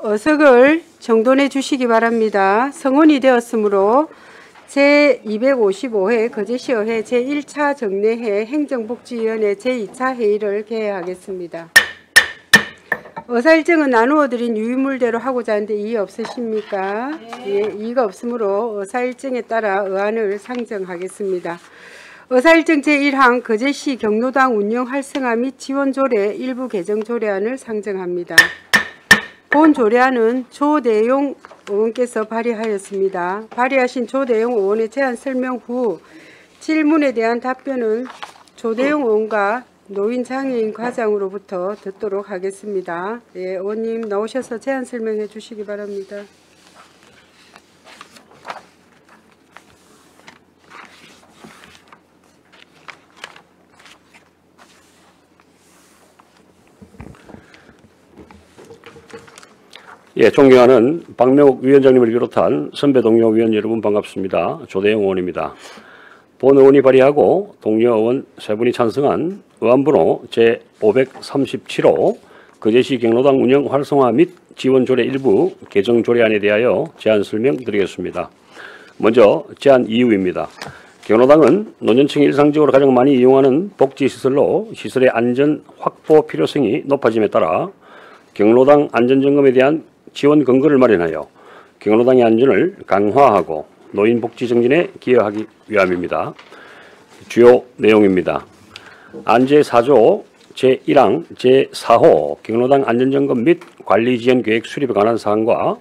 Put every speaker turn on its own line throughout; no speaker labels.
어석을 정돈해 주시기 바랍니다. 성원이 되었으므로 제255회 거제시의회 제1차 정례회 행정복지위원회 제2차 회의를 개회하겠습니다. 의사일정은 나누어 드린 유의물대로 하고자 하는데 이의 없으십니까? 네. 예, 이의가 없으므로 의사일정에 따라 의안을 상정하겠습니다. 의사일정 제1항 거제시 경로당 운영 활성화 및 지원 조례 일부 개정 조례안을 상정합니다. 본 조례안은 조대용 의원께서 발의하였습니다. 발의하신 조대용 의원의 제안 설명 후 질문에 대한 답변은 조대용 의원과 노인장애인 과장으로부터 듣도록 하겠습니다. 예, 의원님 나오셔서 제안 설명해 주시기 바랍니다.
예, 존경하는 박명욱 위원장님을 비롯한 선배 동료 위원 여러분 반갑습니다. 조대영 의원입니다. 본 의원이 발의하고 동료 의원 세 분이 찬성한 의안번호 제537호 거제시 경로당 운영 활성화 및 지원 조례 일부 개정 조례안에 대하여 제안 설명드리겠습니다. 먼저 제안 이유입니다. 경로당은 노년층이 일상적으로 가장 많이 이용하는 복지시설로 시설의 안전 확보 필요성이 높아짐에 따라 경로당 안전점검에 대한 지원 근거를 마련하여 경로당의 안전을 강화하고 노인복지 정진에 기여하기 위함입니다. 주요 내용입니다. 안 제4조 제1항 제4호 경로당 안전점검 및 관리지원계획 수립에 관한 사항과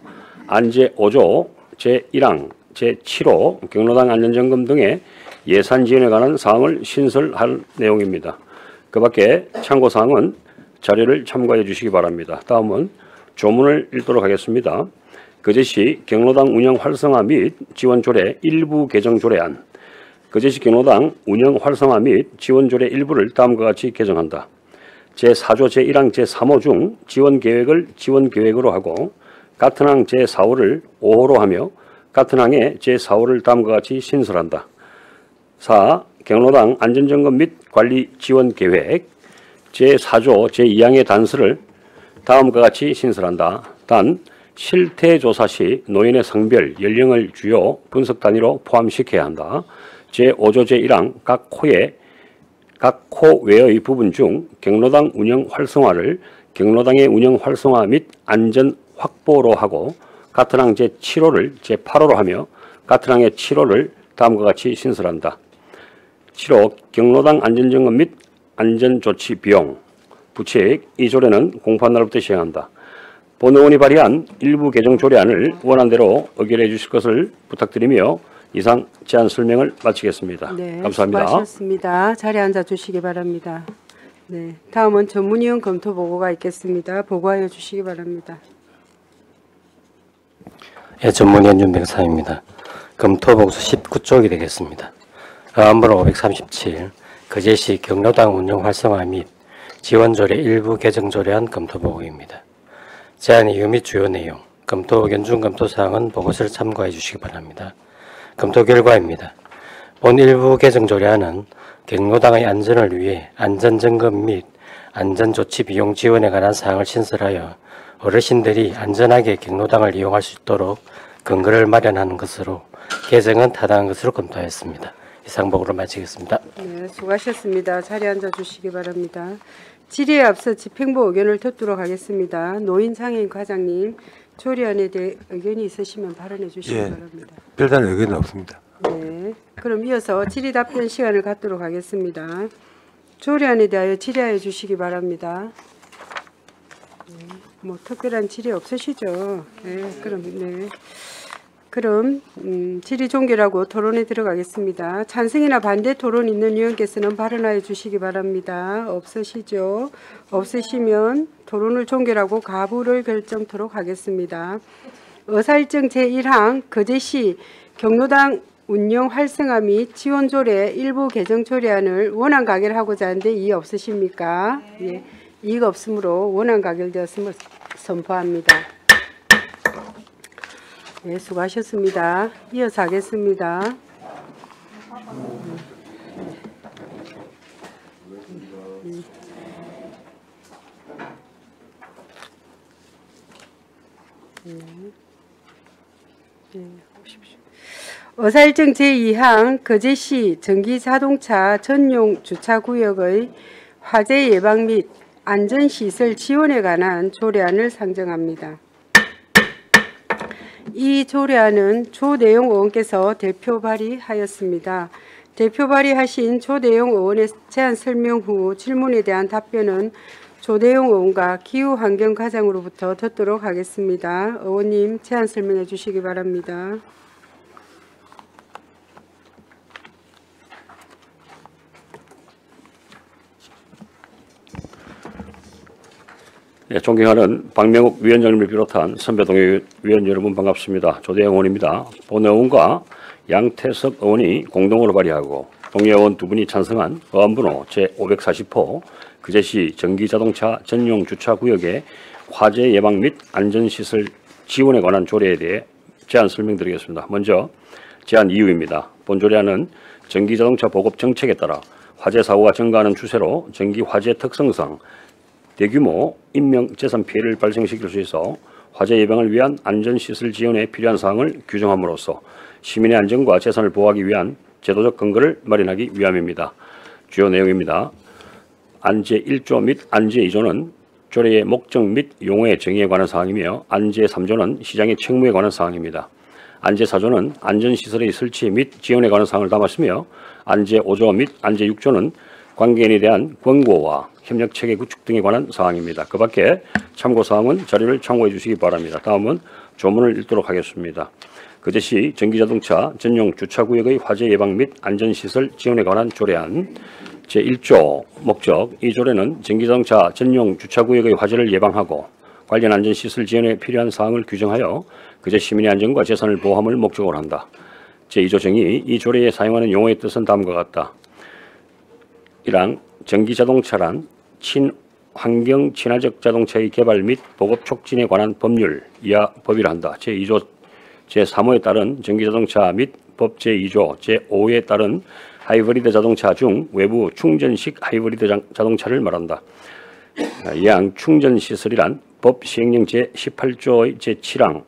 안 제5조 제1항 제7호 경로당 안전점검 등의 예산 지원에 관한 사항을 신설할 내용입니다. 그 밖에 참고사항은 자료를 참고해 주시기 바랍니다. 다음은 조문을 읽도록 하겠습니다. 거제시 경로당 운영 활성화 및 지원 조례 일부 개정 조례안. 거제시 경로당 운영 활성화 및 지원 조례 일부를 다음과 같이 개정한다. 제4조 제1항 제3호 중 지원 계획을 지원 계획으로 하고 같은 항 제4호를 5호로 하며 같은 항의 제4호를 다음과 같이 신설한다. 4. 경로당 안전점검 및 관리 지원 계획. 제4조 제2항의 단서를 다음과 같이 신설한다. 단, 실태조사 시 노인의 성별, 연령을 주요 분석 단위로 포함시켜야 한다. 제5조 제1항 각 호 외의 부분 중 경로당 운영 활성화를 경로당의 운영 활성화 및 안전 확보로 하고 같은 항 제7호를 제8호로 하며 같은 항의 7호를 다음과 같이 신설한다. 7호 경로당 안전점검 및 안전조치 비용. 부칙 이 조례는 공포한 날부터 시행한다. 본 의원이 발의한 일부 개정 조례안을 원안대로 의결해 주실 것을 부탁드리며 이상 제안 설명을 마치겠습니다.
네,
감사합니다.
수고하셨습니다. 자리에 앉아 주시기 바랍니다. 네, 다음은 전문위원 검토 보고가 있겠습니다. 보고하여 주시기 바랍니다.
예, 전문위원 윤병상입니다. 검토 보고서 19쪽이 되겠습니다. 의안번호 537 거제시 경로당 운영 활성화 및 지원조례 일부 개정조례안 검토보고입니다. 제안의 이유 및 주요 내용, 검토 의견 중 검토사항은 보고서를 참고해 주시기 바랍니다. 검토 결과입니다. 본 일부 개정조례안은 경로당의 안전을 위해 안전점검 및 안전조치 비용 지원에 관한 사항을 신설하여 어르신들이 안전하게 경로당을 이용할 수 있도록 근거를 마련하는 것으로 개정은 타당한 것으로 검토하였습니다. 이상 보고를 마치겠습니다.
네, 수고하셨습니다. 자리에 앉아 주시기 바랍니다. 질의에 앞서 집행부 의견을 듣도록 하겠습니다. 노인장애인 과장님, 조례안에 대해 의견이 있으시면 발언해 주시기 바랍니다.
별다른 의견은 없습니다.
네, 그럼 이어서 질의 답변 시간을 갖도록 하겠습니다. 조례안에 대하여 질의하여 주시기 바랍니다. 네, 뭐 특별한 질의 없으시죠? 네, 그럼 질의 종결하고 토론에 들어가겠습니다. 찬성이나 반대 토론 있는 위원께서는 발언하여 주시기 바랍니다. 없으시죠? 없으시면 토론을 종결하고 가부를 결정토록 하겠습니다. 의사일정 제1항 거제시 경로당 운영 활성화 및 지원 조례 일부 개정 조례안을 원안 가결하고자 하는데 이의 없으십니까? 예, 이의가 없으므로 원안 가결되었음을 선포합니다. 네, 수고하셨습니다. 이어서 하겠습니다. 의사일정 제2항 거제시 전기자동차 전용 주차구역의 화재 예방 및 안전시설 지원에 관한 조례안을 상정합니다. 이 조례안은 조대용 의원께서 대표 발의하였습니다. 대표 발의하신 조대용 의원의 제안 설명 후 질문에 대한 답변은 조대용 의원과 기후환경과장으로부터 듣도록 하겠습니다. 의원님 제안 설명해 주시기 바랍니다.
네, 존경하는 박명욱 위원장님을 비롯한 선배 동료 위원 여러분 반갑습니다. 조대영 의원입니다. 본 의원과 양태석 의원이 공동으로 발의하고 동료 의원 2분이 찬성한 의안번호 제540호 거제시 전기자동차 전용 주차구역의 화재 예방 및 안전시설 지원에 관한 조례에 대해 제안 설명드리겠습니다. 먼저 제안 이유입니다. 본 조례안은 전기자동차 보급 정책에 따라 화재 사고가 증가하는 추세로 전기 화재 특성상 대규모 인명재산 피해를 발생시킬 수 있어 화재 예방을 위한 안전시설 지원에 필요한 사항을 규정함으로써 시민의 안전과 재산을 보호하기 위한 제도적 근거를 마련하기 위함입니다. 주요 내용입니다. 안제 1조 및 안제 2조는 조례의 목적 및 용어의 정의에 관한 사항이며 안제 3조는 시장의 책무에 관한 사항입니다. 안제 4조는 안전시설의 설치 및 지원에 관한 사항을 담았으며 안제 5조 및 안제 6조는 관계인에 대한 권고와 협력체계 구축 등에 관한 사항입니다. 그 밖에 참고사항은 자료를 참고해 주시기 바랍니다. 다음은 조문을 읽도록 하겠습니다. 거제시 전기자동차 전용 주차구역의 화재 예방 및 안전시설 지원에 관한 조례안 제1조 목적. 이 조례는 전기자동차 전용 주차구역의 화재를 예방하고 관련 안전시설 지원에 필요한 사항을 규정하여 거제 시민의 안전과 재산을 보호함을 목적으로 한다. 제2조 정의. 이 조례에 사용하는 용어의 뜻은 다음과 같다. 1항 전기자동차란 친환경 친화적 자동차의 개발 및 보급 촉진에 관한 법률 이하 법이라 한다. 제2조 제3호에 따른 전기자동차 및 법 제2조 제5호에 따른 하이브리드 자동차 중 외부 충전식 하이브리드 자동차를 말한다. 2항 충전시설이란 법 시행령 제18조의 제7항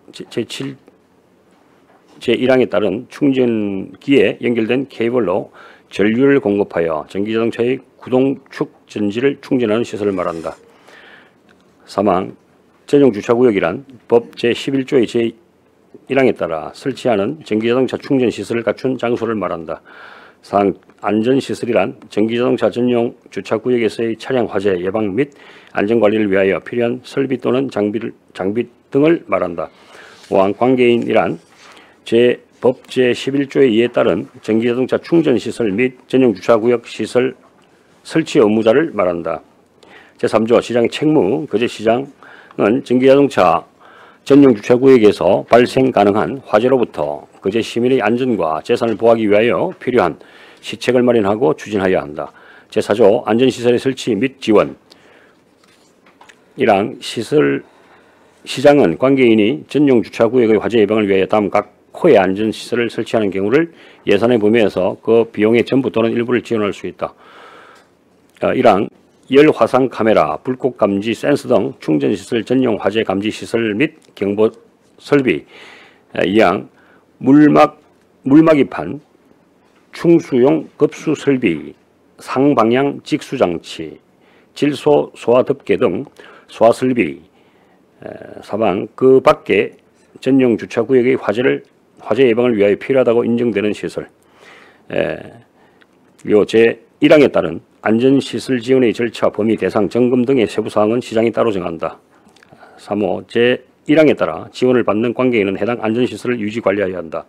제1항에 따른 충전기에 연결된 케이블로 전류를 공급하여 전기자동차의 구동축 전지를 충전하는 시설을 말한다. 3항 전용주차구역이란 법 제11조의 제1항에 따라 설치하는 전기자동차 충전시설을 갖춘 장소를 말한다. 4항 안전시설이란 전기자동차 전용 주차구역에서의 차량 화재 예방 및 안전관리를 위하여 필요한 설비 또는 장비 등을 말한다. 5항 관계인이란 법 제11조의 이에 따른 전기자동차 충전시설 및 전용주차구역 시설 설치 의무자를 말한다. 제3조 시장의 책무. 거제시장은 전기자동차 전용주차구역에서 발생 가능한 화재로부터 거제 시민의 안전과 재산을 보호하기 위하여 필요한 시책을 마련하고 추진하여야 한다. 제4조 안전시설의 설치 및 지원. 1항 시장은 관계인이 전용주차구역의 화재 예방을 위하여 다음 각 호의 안전시설을 설치하는 경우를 예산의 범위에서 그 비용의 전부 또는 일부를 지원할 수 있다. 1항 열화상 카메라, 불꽃 감지 센서 등 충전시설 전용 화재 감지 시설 및 경보 설비. 2항 물막이판, 충수용 급수 설비, 상방향 직수 장치, 질소 소화 덮개 등 소화 설비. 3항 그 밖에 전용 주차구역의 화재 예방을 위하여 필요하다고 인정되는 시설. 제1항에 따른 안전시설 지원의 절차, 범위, 대상, 점검 등의 세부사항은 시장이 따로 정한다. 3호 제1항에 따라 지원을 받는 관계인은 해당 안전시설을 유지 관리하여야 한다.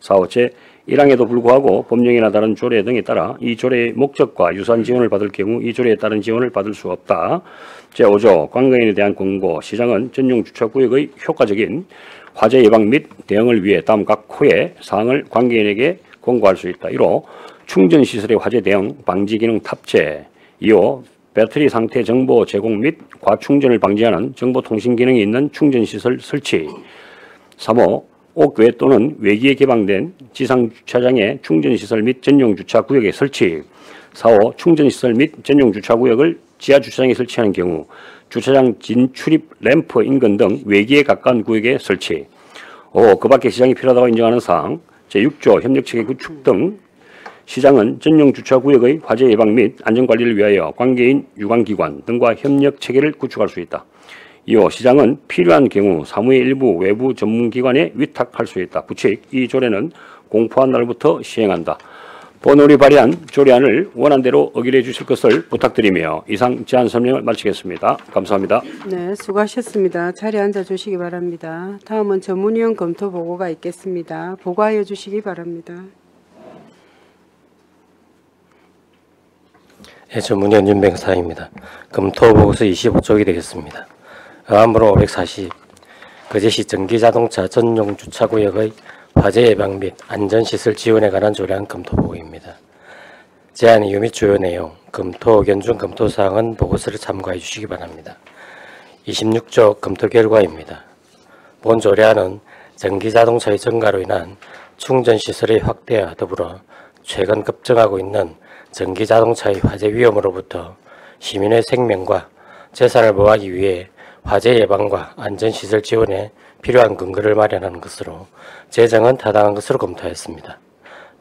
4호 제1항에도 불구하고 법령이나 다른 조례 등에 따라 이 조례의 목적과 유사한 지원을 받을 경우 이 조례에 따른 지원을 받을 수 없다. 제5조 관계인에 대한 권고. 시장은 전용 주차구역의 효과적인 화재 예방 및 대응을 위해 다음 각 호의 사항을 관계인에게 권고할 수 있다. 1호 충전시설의 화재 대응 방지 기능 탑재. 2호 배터리 상태 정보 제공 및 과충전을 방지하는 정보통신 기능이 있는 충전시설 설치. 3호 옥외 또는 외기에 개방된 지상주차장의 충전시설 및 전용주차구역의 설치. 4호 충전시설 및 전용주차구역을 지하 주차장에 설치하는 경우 주차장 진출입 램프 인근 등 외기에 가까운 구역에 설치. 5. 그 밖에 시장이 필요하다고 인정하는 사항 제6조 협력체계 구축 등 시장은 전용 주차구역의 화재 예방 및 안전관리를 위하여 관계인 유관기관 등과 협력체계를 구축할 수 있다. 2호 시장은 필요한 경우 사무의 일부 외부 전문기관에 위탁할 수 있다. 부칙 이 조례는 공포한 날부터 시행한다. 본원이 발의한 조례안을 원안대로 의결해 주실 것을 부탁드리며 이상 제안 설명을 마치겠습니다. 감사합니다.
네, 수고하셨습니다. 자리에 앉아 주시기 바랍니다. 다음은 전문위원 검토 보고가 있겠습니다. 보고하여 주시기 바랍니다.
예, 전문위원 윤병사입니다. 검토 보고서 25쪽이 되겠습니다. 의안번호 540 거제시 전기자동차 전용 주차구역의 화재 예방 및 안전시설 지원에 관한 조례안 검토 보고입니다. 제안 이유 및 주요 내용, 검토 의견 중 검토사항은 보고서를 참고해 주시기 바랍니다. 26조 검토 결과입니다. 본 조례안은 전기자동차의 증가로 인한 충전시설의 확대와 더불어 최근 급증하고 있는 전기자동차의 화재 위험으로부터 시민의 생명과 재산을 보호하기 위해 화재 예방과 안전시설 지원에 필요한 근거를 마련하는 것으로 제정은 타당한 것으로 검토했습니다.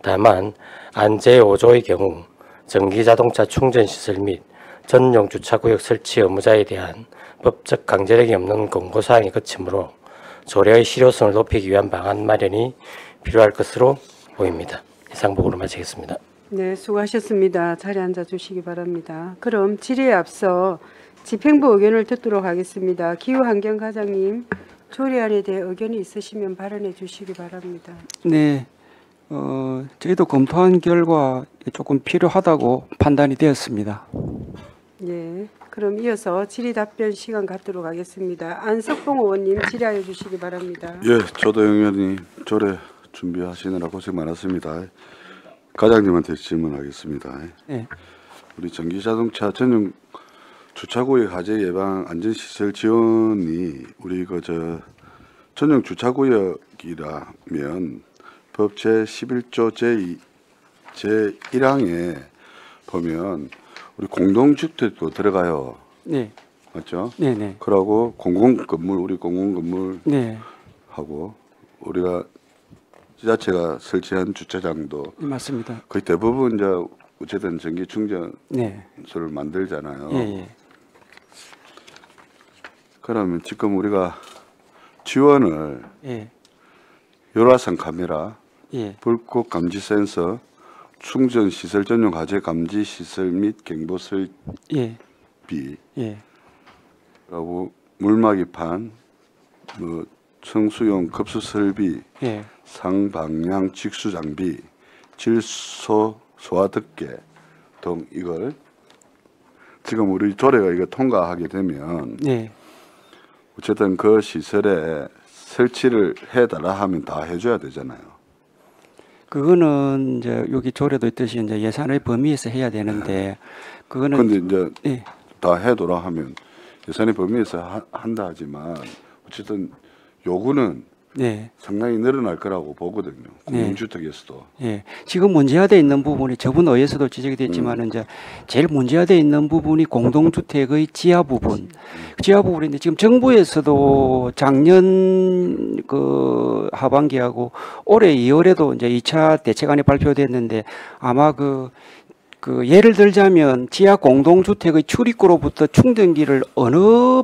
다만 안제 5조의 경우 전기자동차 충전시설 및 전용 주차구역 설치 의무자에 대한 법적 강제력이 없는 공고사항이 그치므로 조례의 실효성을 높이기 위한 방안 마련이 필요할 것으로 보입니다. 이상 보고를 마치겠습니다.
네, 수고하셨습니다. 자리에 앉아 주시기 바랍니다. 그럼 질의에 앞서 집행부 의견을 듣도록 하겠습니다. 기후환경과장님, 조례안에 대해 의견이 있으시면 발언해 주시기 바랍니다.
네, 저희도 검토한 결과 조금 필요하다고 판단이 되었습니다.
예, 그럼 이어서 질의 답변 시간 갖도록 하겠습니다. 안석봉 의원님 질의하여 주시기 바랍니다.
예, 조도영 의원님 조례 준비하시느라 고생 많았습니다. 과장님한테 질문하겠습니다.
네.
우리 전기자동차 전용 주차구역 화재 예방 안전시설 지원이 우리 전용 주차구역이라면 법 제11조 제1항에 보면 우리 공동주택도 들어가요.
네.
맞죠?
네네.
그러고 공공건물 우리 공공건물
네.
하고 우리가 지자체가 설치한 주차장도
네, 맞습니다.
거의 대부분 이제 어쨌든 전기 충전소를
네.
만들잖아요.
예.
그러면 지금 우리가 지원을
예.
열화상 카메라,
예.
불꽃 감지 센서, 충전 시설 전용 화재 감지 시설 및 경보 설비,
예. 예.
그리고 물막이판, 뭐 청수용 급수 설비,
예.
상방향 직수 장비, 질소 소화덮개 등 이걸 지금 우리 조례가 이거 통과하게 되면
네.
어쨌든 그 시설에 설치를 해달라 하면 다 해줘야 되잖아요.
그거는 이제 여기 조례도 있듯이 이제 예산의 범위에서 해야 되는데 그거는
근데 이제
예.
다 해도라 하면 예산의 범위에서 한다 하지만 어쨌든 요구는
네.
상당히 늘어날 거라고 보거든요. 공동주택에서도.
예. 지금 문제화되어 있는 부분이 저번 의회에서도 지적이 됐지만 이제 제일 문제화되어 있는 부분이 공동주택의 지하 부분. 지하 부분인데 지금 정부에서도 작년 그 하반기하고 올해 2월에도 이제 2차 대책안이 발표됐는데 아마 그 예를 들자면 지하 공동주택의 출입구로부터 충전기를 어느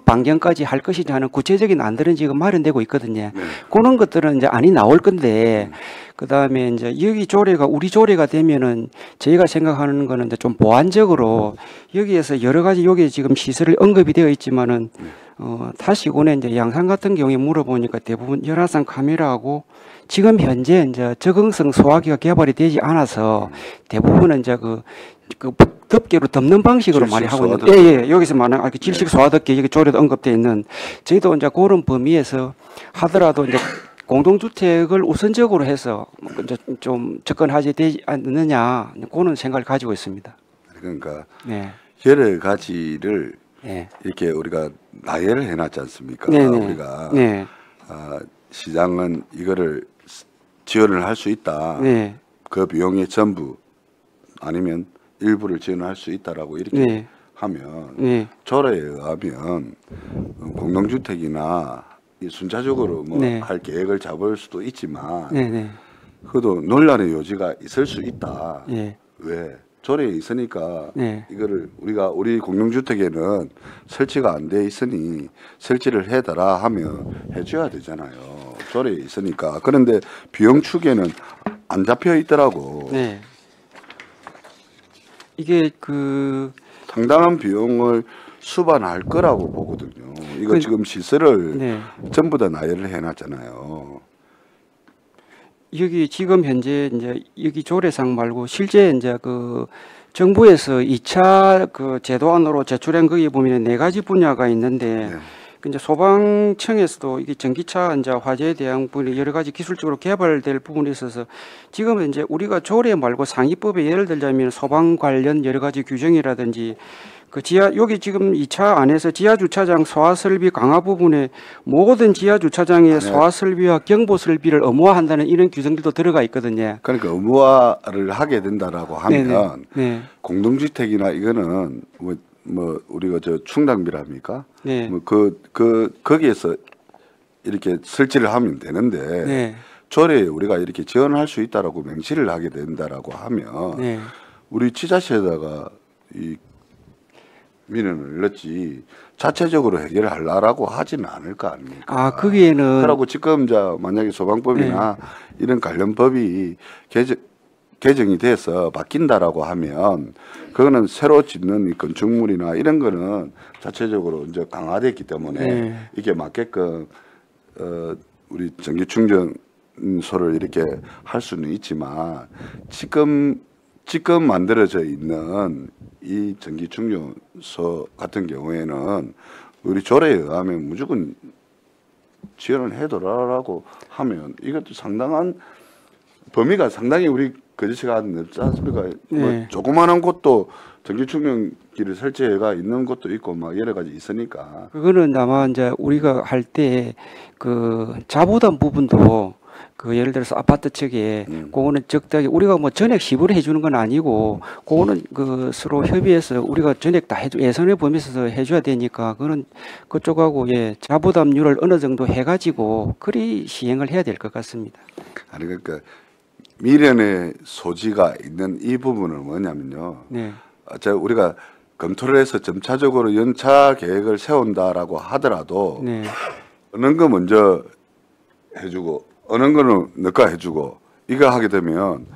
반경까지 할 것인지 하는 구체적인 안들은 지금 마련되고 있거든요.
네.
그런 것들은 이제 안이 나올 건데, 그 다음에 이제 여기 조례가, 우리 조례가 되면은 저희가 생각하는 거는 이제 좀 보완적으로 여기에서 여러 가지 여기 지금 시설이 언급이 되어 있지만은, 다시 이번에 이제 양산 같은 경우에 물어보니까 대부분 열화상 카메라하고 지금 현재 이제 적응성 소화기가 개발이 되지 않아서 대부분은 이제 그 덮개로 덮는 방식으로 많이 하고 있는. 예, 여기서 말하는 질식 소화덮개 여기 조례도 언급되어 있는 저희도 이제 그런 범위에서 하더라도 이제 공동주택을 우선적으로 해서 이제 좀 접근하지 되지 않느냐 그런 생각을 가지고 있습니다.
그러니까
네.
여러 가지를
네.
이렇게 우리가 나열을 해놨지 않습니까?
네네.
우리가
네.
시장은 이거를 지원을 할 수 있다.
네.
그 비용의 전부 아니면 일부를 지원할 수 있다라고 이렇게
네.
하면
네.
조례에 의하면 공동주택이나 이 순차적으로 뭐
네.
할 계획을 잡을 수도 있지만
네네.
그래도 논란의 여지가 있을 수 있다.
예.
왜? 조례에 있으니까
네.
이거를 우리 공동주택에는 설치가 안 돼 있으니 설치를 해달라 하면 해줘야 되잖아요. 조례에 있으니까. 그런데 비용 축에는 안 잡혀 있더라고.
네. 이게 그
상당한 비용을 수반할 거라고 보거든요. 이거 지금 시설을
네.
전부 다 나열을 해놨잖아요.
여기 지금 현재 이제 여기 조례상 말고 실제 이제 그 정부에서 2차 그 제도안으로 제출한 거기 보면 4가지 분야가 있는데
네.
그 이제 소방청에서도 이게 전기차 이제 화재에 대한 부분이 여러 가지 기술적으로 개발될 부분이 있어서 지금은 이제 우리가 조례 말고 상위법에 예를 들자면 소방 관련 여러 가지 규정이라든지 그 지하 여기 지금 2차 안에서 지하 주차장 소화 설비 강화 부분에 모든 지하 주차장의 소화 설비와 경보 설비를 의무화한다는 이런 규정들도 들어가 있거든요.
그러니까 의무화를 하게 된다라고 하면
네.
공동주택이나 이거는 뭐 우리가 저 충당비랍니까?
네.
뭐 거기에서 이렇게 설치를 하면 되는데
네.
조례에 우리가 이렇게 지원할 수 있다라고 명시를 하게 된다라고 하면
네.
우리 지자체에다가 이 민원을 넣지 자체적으로 해결하려고 하지는 않을 거 아닙니까?
아, 거기에는
그러고 지금 만약에 소방법이나 이런 관련 법이 개정이 돼서 바뀐다라고 하면 그거는 새로 짓는 이 건축물이나 이런 거는 자체적으로 이제 강화됐기 때문에
네.
이게 맞게끔 우리 전기 충전소를 이렇게 할 수는 있지만 지금 만들어져 있는 이 전기 충전소 같은 경우에는 우리 조례에 의하면 무조건 지원을 해둬라라고 하면 이것도 상당한 범위가 상당히 우리 거제시가 넓지 않습니까?
네.
뭐 조그마한 곳도 전기 충전기를 설치해가 있는 곳도 있고 막 여러 가지 있으니까.
그거는 아마 이제 우리가 할 때 그 자부담 부분도 그 예를 들어서 아파트 측에 그거는 적당히 우리가 뭐 전액 시부를 해주는 건 아니고 그거는 그 서로 협의해서 우리가 전액 다 해줘 예산의 범위에서 해줘야 되니까 그거는 그쪽하고 자부담률을 어느 정도 해가지고 그리 시행을 해야 될 것 같습니다.
아니 그러니까 미련의 소지가 있는 이 부분은 뭐냐면요.
네.
우리가 검토를 해서 점차적으로 연차 계획을 세운다라고 하더라도
네.
어느 거 먼저 해주고 어느 거는 너가 해주고 이거 하게 되면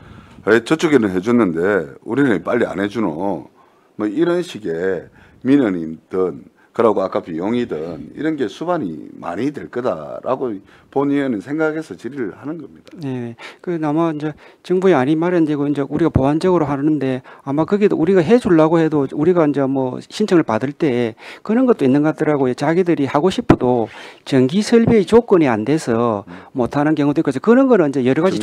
저쪽에는 해줬는데 우리는 빨리 안 해주노 뭐 이런 식의 민원이든 그러고 아까 비용이든 이런 게 수반이 많이 될 거다라고 본의원은 생각해서 질의를 하는 겁니다.
네, 그 아마 이제 정부에 안이 마련되고 이제 우리가 보완적으로 하는데 아마 거기도 우리가 해주려고 해도 우리가 이제 뭐 신청을 받을 때 그런 것도 있는 것 같더라고요. 자기들이 하고 싶어도 전기 설비의 조건이 안 돼서 못하는 경우도 있고 그런 거는 이제 여러 가지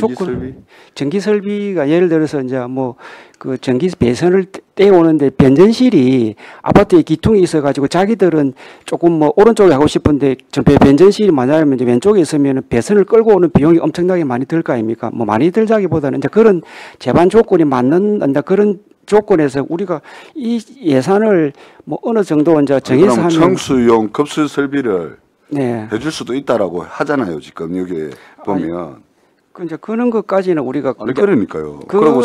전기 설비가 예를 들어서 이제 뭐 그 전기 배선을 떼오는데 변전실이 아파트에 기둥이 있어가지고 자기들은 조금 뭐 오른쪽에 하고 싶은데 변전실이 만약에 이제 왼쪽에 있으면 배선을 끌고 오는 비용이 엄청나게 많이 들 거 아닙니까? 뭐 많이 들자기보다는 이제 그런 제반 조건이 맞는 그런 조건에서 우리가 이 예산을 뭐 어느 정도 이제 정해서 하면
청수용 급수 설비를
네.
해줄 수도 있다라고 하잖아요. 지금 여기 보면.
그 이제 그런 것까지는 우리가
아니 그러니까요. 그리고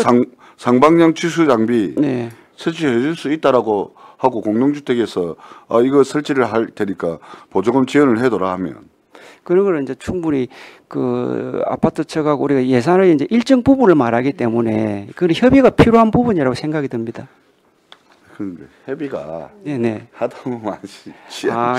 상방향 취수 장비
네.
설치해줄 수 있다라고 하고 공동주택에서 이거 설치를 할 테니까 보조금 지원을 해둬라 하면
그런 걸 이제 충분히 그 아파트 측하고 우리가 예산을 이제 일정 부분을 말하기 때문에 그런 협의가 필요한 부분이라고 생각이 듭니다.
근데 협의가
네네.
하다 보면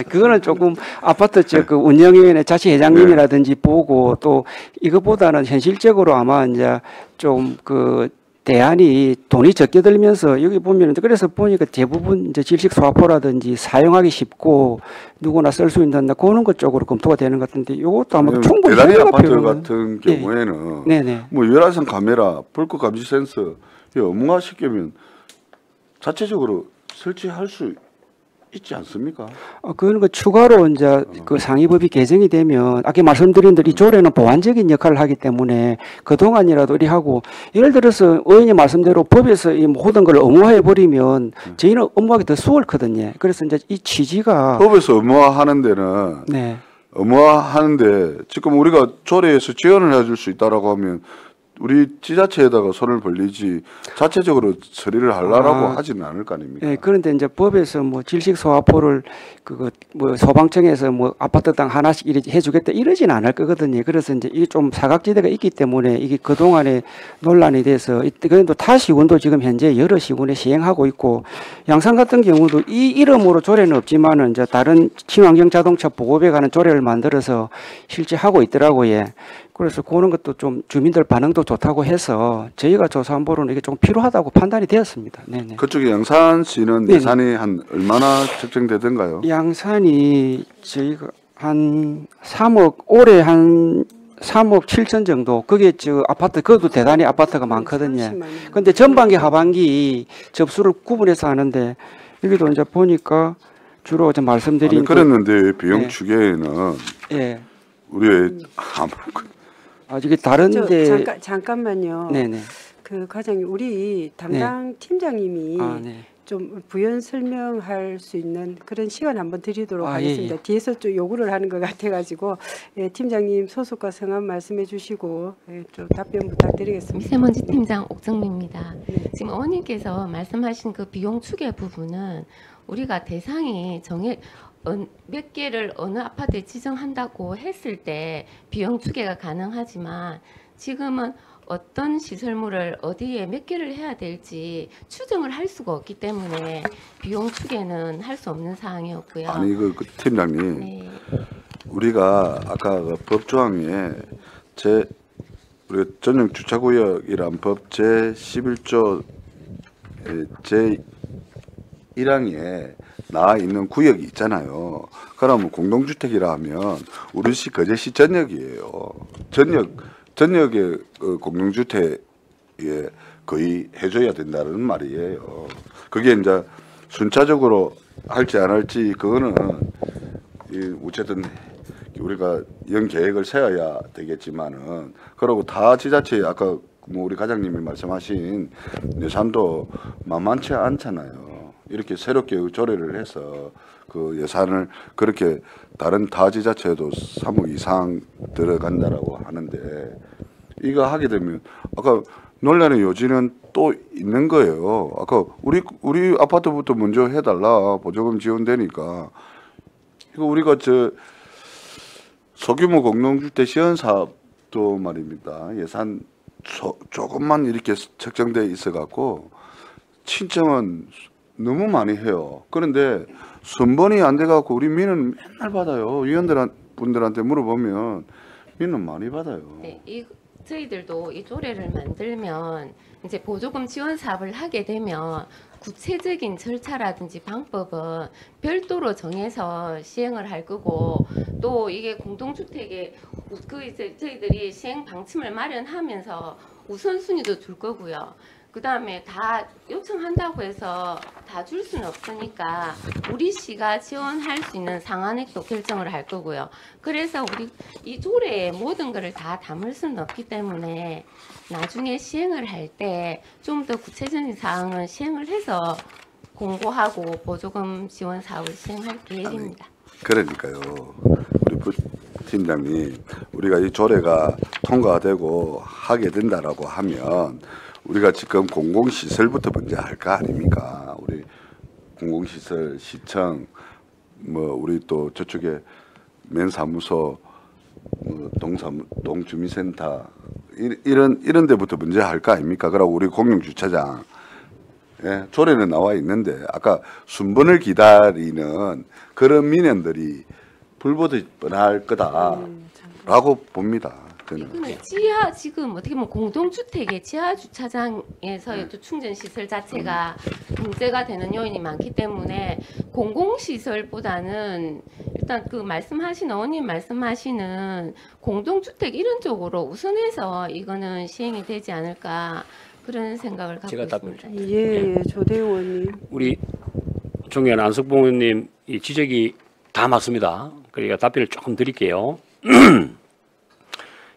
그거는 조금 아파트 쪽 그 운영위원회 자치회장님이라든지 보고 또 이것보다는 현실적으로 아마 이제 좀 그 대안이 돈이 적게 들면서 여기 보면 그래서 보니까 대부분 이제 질식 소화포라든지 사용하기 쉽고 누구나 쓸 수 있는 그런 것 쪽으로 검토가 되는 것 같은데 이것도 아마 충분히
대단히 아파트 같은 경우에는
네네.
뭐 열화상 카메라, 불꽃 감지 센서 업무화 시키면 자체적으로 설치할 수 있지 않습니까?
그건 그 추가로 이제 그 상위법이 개정이 되면 아까 말씀드린 대로 이 조례는 보완적인 역할을 하기 때문에 그 동안이라도 이리 하고 예를 들어서 의원님 말씀대로 법에서 이 모든 걸 의무화해 버리면 저희는 업무하기 더 수월거든요. 그래서 이제 이 취지가
법에서 의무화하는 데는
네.
의무화하는데 지금 우리가 조례에서 지원을 해줄 수 있다라고 하면 우리 지자체에다가 손을 벌리지 자체적으로 처리를 하려고 하지는 않을 거 아닙니까?
네, 그런데 이제 법에서 뭐 질식 소화포를 그거 뭐 소방청에서 뭐 아파트 땅 하나씩 이렇게 해주겠다 이러진 않을 거거든요. 그래서 이제 이게 좀 사각지대가 있기 때문에 이게 그 동안에 논란이 돼서 그런데 타 시군도 지금 현재 여러 시군에 시행하고 있고 양산 같은 경우도 이 이름으로 조례는 없지만은 이제 다른 친환경 자동차 보급에 관한 조례를 만들어서 실제 하고 있더라고요. 그래서 그런 것도 좀 주민들 반응도 좋다고 해서 저희가 조사한 바로는 이게 좀 필요하다고 판단이 되었습니다. 네네.
그쪽에 양산시는
네네.
예산이 한 얼마나 책정되던가요?
양산이 저희가 한 3억 올해 한 3억 7천 정도. 그게 저 아파트 그것도 대단히 아파트가 많거든요.
30만 원.
근데 전반기 하반기 접수를 구분해서 하는데 여기도 이제 보니까 주로 좀 말씀드린
아니, 그랬는데 비용
네.
추계에는
예.
우리
이게 다른데
잠깐만요.
네네.
그 과장님, 우리 담당 팀장님이
네.
좀 부연 설명할 수 있는 그런 시간 한번 드리도록
예,
하겠습니다.
예.
뒤에서 좀 요구를 하는 것 같아가지고 팀장님 소속과 성함 말씀해 주시고 좀 답변 부탁드리겠습니다.
미세먼지 팀장 옥정미입니다. 지금 어머님께서 말씀하신 그 비용 추계 부분은 우리가 대상이 몇 개를 어느 아파트에 지정한다고 했을 때 비용 추계가 가능하지만 지금은 어떤 시설물을 어디에 몇 개를 해야 될지 추정을 할 수가 없기 때문에 비용 추계는 할 수 없는 사항이었고요.
아니 그 팀장님
네.
우리가 아까 그 법조항에 우리 전용 주차구역이란 법 제 11조 제 1항에 나와 있는 구역이 있잖아요. 그러면 공동주택이라 하면 우리시 거제시 전역이에요. 전역의 공동주택에 거의 해줘야 된다는 말이에요. 그게 이제 순차적으로 할지 안 할지 그거는 어쨌든 우리가 연 계획을 세워야 되겠지만은 그러고 다 지자체 아까 뭐 우리 과장님이 말씀하신 예산도 만만치 않잖아요. 이렇게 새롭게 조례를 해서 그 예산을 그렇게 다른 타 지자체도 3억 이상 들어간다라고 하는데 이거 하게 되면 아까 논란의 요지는 또 있는 거예요. 아까 우리 아파트부터 먼저 해달라 보조금 지원되니까 이거 우리가 소규모 공동주택 시연 사업도 말입니다. 예산 조금만 이렇게 책정돼 있어 갖고 신청은 너무 많이 해요. 그런데 순번이 안 돼 갖고 우리 민은 맨날 받아요. 위원분들한테 물어보면 민은 많이 받아요.
네, 저희들도 이 조례를 만들면 이제 보조금 지원 사업을 하게 되면 구체적인 절차라든지 방법은 별도로 정해서 시행을 할 거고 또 이게 공동주택에 이제 저희들이 시행 방침을 마련하면서 우선순위도 둘 거고요. 그 다음에 다 요청한다고 해서 다 줄 수는 없으니까 우리 시가 지원할 수 있는 상한액도 결정을 할 거고요. 그래서 우리 이 조례에 모든 것을 다 담을 수는 없기 때문에 나중에 시행을 할 때 좀 더 구체적인 사항은 시행을 해서 공고하고 보조금 지원 사업을 시행할 계획입니다.
그러니까요. 우리 부팀장님 우리가 이 조례가 통과되고 하게 된다라고 하면 우리가 지금 공공시설부터 먼저 할 거 아닙니까? 우리 공공시설, 시청, 뭐 우리 또 저쪽에 면사무소, 동주민센터 이런 데부터 먼저 할 거 아닙니까? 그리고 우리 공영주차장 조례는 나와 있는데 아까 순번을 기다리는 그런 민원들이 불보듯 뻔할 거다라고 봅니다.
이거는 지하 지금 어떻게 보면 공동주택의 지하 주차장에서의 또 충전 시설 자체가 문제가 되는 요인이 많기 때문에 공공시설보다는 일단 그 말씀하신 어머님 말씀하시는 공동주택 이런 쪽으로 우선해서 이거는 시행이 되지 않을까 그런 생각을 갖고
제가
있습니다.
예, 조대원 의원님.
우리 존경하는 안석봉 의원님 이 지적이 다 맞습니다. 그러니까 답변을 조금 드릴게요.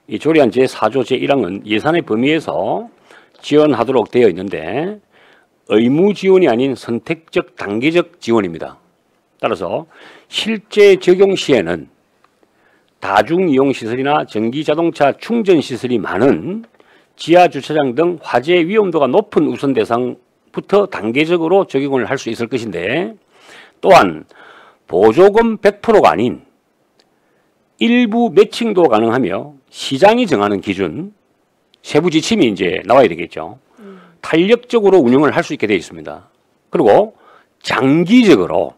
이 조례안 제4조 제1항은 예산의 범위에서 지원하도록 되어 있는데 의무 지원이 아닌 선택적 단계적 지원입니다. 따라서 실제 적용 시에는 다중이용시설이나 전기자동차 충전시설이 많은 지하주차장 등 화재 위험도가 높은 우선 대상부터 단계적으로 적용을 할 수 있을 것인데 또한 보조금 100%가 아닌 일부 매칭도 가능하며 시장이 정하는 기준 세부 지침이 이제 나와야 되겠죠. 탄력적으로 운영을 할 수 있게 되어 있습니다. 그리고 장기적으로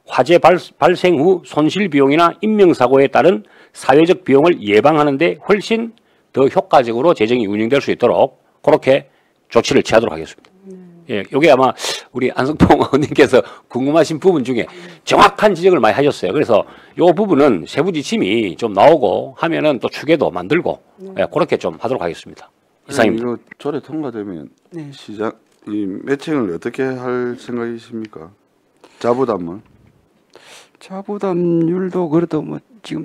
화재 발생 후 손실 비용이나 인명사고에 따른 사회적 비용을 예방하는 데 훨씬 더 효과적으로 재정이 운영될 수 있도록 그렇게 조치를 취하도록 하겠습니다. 예, 이게 아마 우리 안석봉 의원님께서 궁금하신 부분 중에 정확한 지적을 많이 하셨어요. 그래서 이 부분은 세부 지침이 좀 나오고 하면은 또 추계도 만들고 예, 그렇게 좀 하도록 하겠습니다. 이상입니다.
이거 조례 통과되면
네.
시장 이 매칭을 어떻게 할 생각이십니까? 자부담은?
자부담률도 그래도 뭐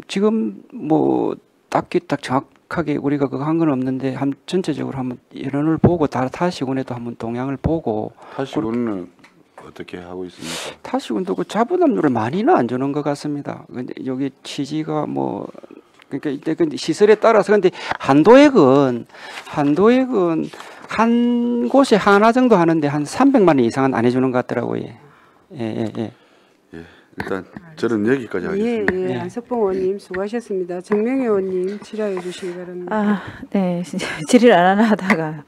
지금 뭐 딱히 딱 정확하게 우리가 그거 한 건 없는데 한 전체적으로 한번 이론을 보고 타시군에도 한번 동향을 보고
타시군은 어떻게 하고 있습니까?
타시군도 그 자부담률을 많이는 안 주는 것 같습니다. 근데 여기 취지가 뭐 그러니까 근데 시설에 따라서 근데 한도액은 한 곳에 하나 정도 하는데 한 300만 원 이상은 안 해주는 것 같더라고요. 예.
일단 저는 여기까지 하겠습니다.
예,
네.
안석봉 의원님 수고하셨습니다. 정명희 의원님 질의해 주시기 바랍니다.
네. 질의를 안 하나 하다가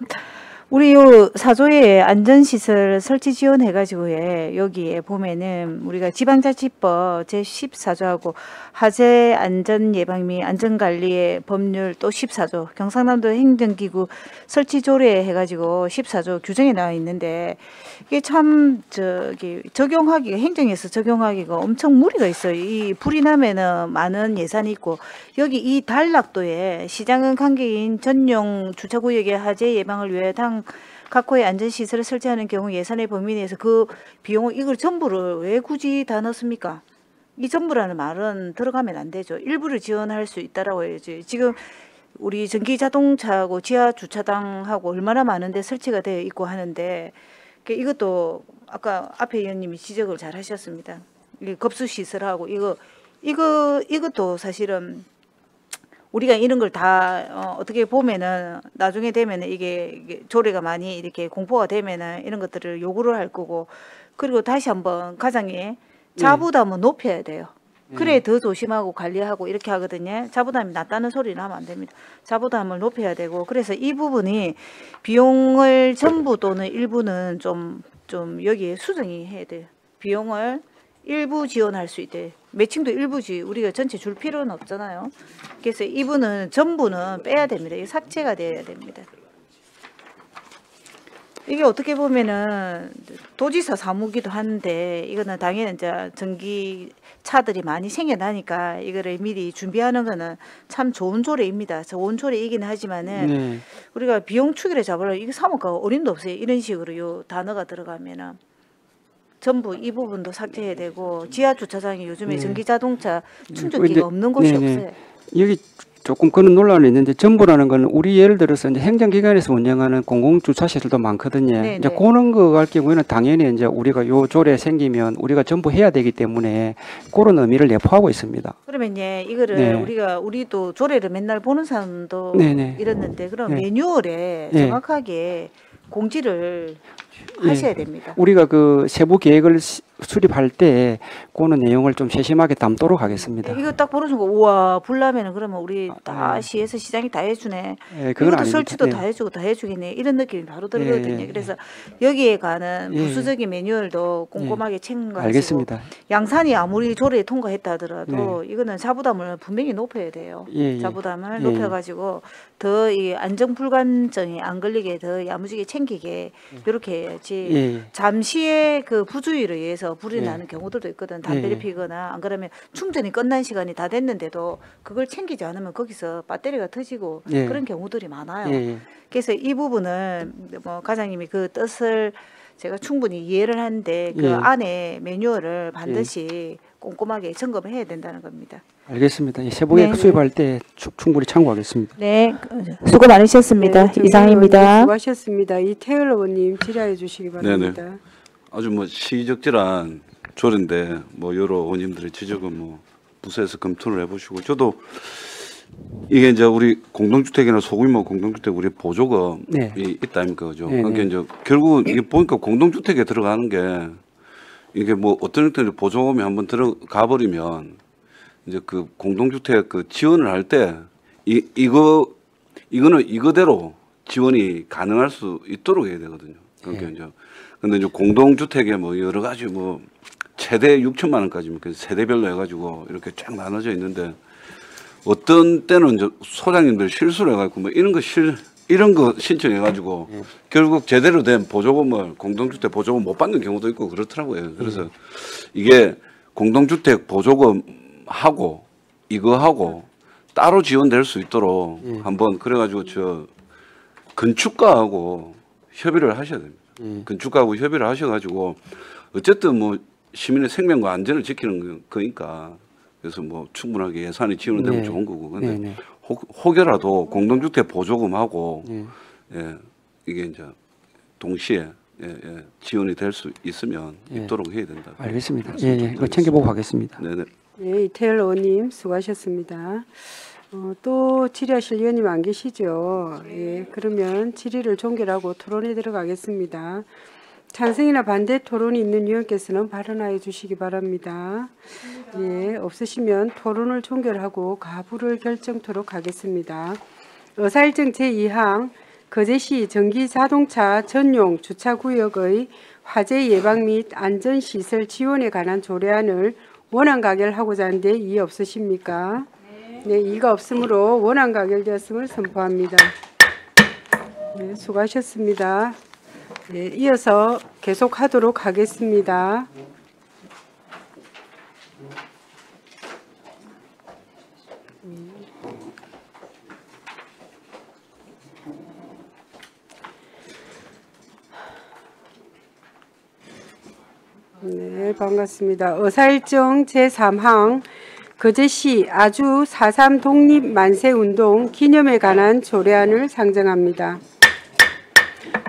우리 요 사조에 안전시설 설치 지원해가지고 여기에 보면은 우리가 지방자치법 제14조하고 화재 안전 예방 및 안전관리의 법률 또 14조 경상남도 행정기구 설치 조례 해가지고 14조 규정에 나와 있는데 이게 참 적용하기가 행정에서 적용하기가 엄청 무리가 있어요. 이 불이 나면은 많은 예산이 있고 여기 이 단락도에 시장은 관계인 전용 주차구역의 화재 예방을 위해 각 호의 안전시설을 설치하는 경우 예산의 범위 내에서 그 비용을 이걸 전부를 왜 굳이 다 넣습니까? 이 전부라는 말은 들어가면 안 되죠. 일부를 지원할 수 있다라고 해야지. 지금 우리 전기자동차하고 지하주차장하고 얼마나 많은데 설치가 되어 있고 하는데 이것도 아까 앞에 의원님이 지적을 잘 하셨습니다. 급수시설하고 이것도 사실은 우리가 이런 걸 다 어떻게 보면은 나중에 되면은 이게 조례가 많이 이렇게 공포가 되면은 이런 것들을 요구를 할 거고 그리고 다시 한번 가장이 자부담은 높여야 돼요. 그래 더 조심하고 관리하고 이렇게 하거든요. 자부담이 낮다는 소리는 하면 안 됩니다. 자부담을 높여야 되고 그래서 이 부분이 비용을 전부 또는 일부는 좀 여기에 수정이 해야 돼요. 비용을 일부 지원할 수 있대. 매칭도 일부지 우리가 전체 줄 필요는 없잖아요. 그래서 이분은 전부는 빼야 됩니다. 이게 삭제가 돼야 됩니다. 이게 어떻게 보면은 도지사 사무기도 한데 이거는 당연히 이제 전기차들이 많이 생겨나니까 이거를 미리 준비하는 거는 참 좋은 조례입니다. 좋은 조례이긴 하지만은 우리가 비용 추기를 잡으려면 이게 사무가가 어림도 없어요. 이런 식으로 요 단어가 들어가면은 전부 이 부분도 삭제해야 되고 지하 주차장이 요즘에 전기자동차 충전기가 없는 곳이 없어요.
여기 조금 그런 논란이 있는데 전부라는 건 우리 예를 들어서 이제 행정기관에서 운영하는 공공주차시설도 많거든요. 이제 그런 거 갈 경우에는 당연히 이제 우리가 요 조례 생기면 우리가 전부 해야 되기 때문에 그런 의미를 내포하고 있습니다.
그러면 이제 이거를 우리도 조례를 맨날 보는 사람도 이랬는데 그럼 매뉴얼에 정확하게 공지를 하셔야 됩니다.
우리가 그 세부 계획을 수립할 때 그는 내용을 좀 세심하게 담도록 하겠습니다.
이거 딱 보는 순간 우와 불 나면은 그러면 우리 다 시에서 시장이 다 해주네. 이것도 설치도 다 해주고 다 해주겠네. 이런 느낌이 바로 들거든요. 그래서 여기에 관한 부수적인 매뉴얼도 꼼꼼하게 챙겨가지고
알겠습니다.
양산이 아무리 조례에 통과했다 하더라도 이거는 자부담을 분명히 높여야 돼요. 자부담을 높여가지고 더 이 안전 불감증이 안 걸리게 더 야무지게 챙기게 이렇게 해야지. 잠시의 그 부주의로 의해서 불이 나는 경우들도 있거든. 담배를 피거나 안 그러면 충전이 끝난 시간이 다 됐는데도 그걸 챙기지 않으면 거기서 배터리가 터지고 그런 경우들이 많아요. 그래서 이 부분은 뭐 과장님이 그 뜻을 제가 충분히 이해를 하는데 그
예.
안에 매뉴얼을 반드시 꼼꼼하게 점검을 해야 된다는 겁니다.
알겠습니다. 예, 세부에
네.
수입할 때 충분히 참고하겠습니다.
네, 수고 많으셨습니다.
네,
이상입니다.
수고하셨습니다. 이태열 의원님 질의해 주시기 바랍니다.
아주 뭐 시의적절한 조례인데 뭐 여러 의원님들의 지적은 뭐 부서에서 검토를 해보시고 저도 이게 이제 우리 공동주택이나 소규모 공동주택 우리 보조금이
네.
있다 아닙니까 그죠?
네,
그러니까 이제 결국은 이게 보니까 공동주택에 들어가는 게 이게 뭐 어떤 형태로 보조금이 한번 들어가 버리면 이제 그 공동주택 그 지원을 할 때 이거는 이거대로 지원이 가능할 수 있도록 해야 되거든요. 그러니까 이제 근데 이제 공동주택에 뭐 여러 가지 뭐 최대 6천만 원까지 그 세대별로 해가지고 이렇게 쫙 나눠져 있는데 어떤 때는 이제 소장님들 실수를 해가지고 뭐 이런 거 신청해가지고 결국 제대로 된 보조금을 공동주택 보조금 못 받는 경우도 있고 그렇더라고요. 그래서 이게 공동주택 보조금하고 이거하고 따로 지원될 수 있도록 한번 그래가지고 저 건축가하고 협의를 하셔야 됩니다. 건축가하고 협의를 하셔가지고 어쨌든 뭐 시민의 생명과 안전을 지키는 거니까 그래서 뭐 충분하게 예산이 지원되면 좋은 거고 근데 혹여라도 공동주택 보조금하고 이게 이제 동시에 지원이 될 수 있으면 있도록 해야 된다.
알겠습니다. 이거 챙겨보고 가겠습니다.
네네.
네, 이태열 의원님 수고하셨습니다. 또 질의하실 의원님 안 계시죠? 예, 그러면 질의를 종결하고 토론에 들어가겠습니다. 찬성이나 반대 토론이 있는 의원께서는 발언하여 주시기 바랍니다. 예, 없으시면 토론을 종결하고 가부를 결정토록 하겠습니다. 의사일정 제2항 거제시 전기자동차 전용 주차구역의 화재 예방 및 안전시설 지원에 관한 조례안을 원안 가결하고자 하는데 이의 없으십니까? 네, 이가 없으므로 원안 가결되었음을 선포합니다. 네, 수고하셨습니다. 네, 이어서 계속하도록 하겠습니다. 네, 반갑습니다. 의사일정 제3항 거제시 아주 4.3 독립 만세운동 기념에 관한 조례안을 상정합니다.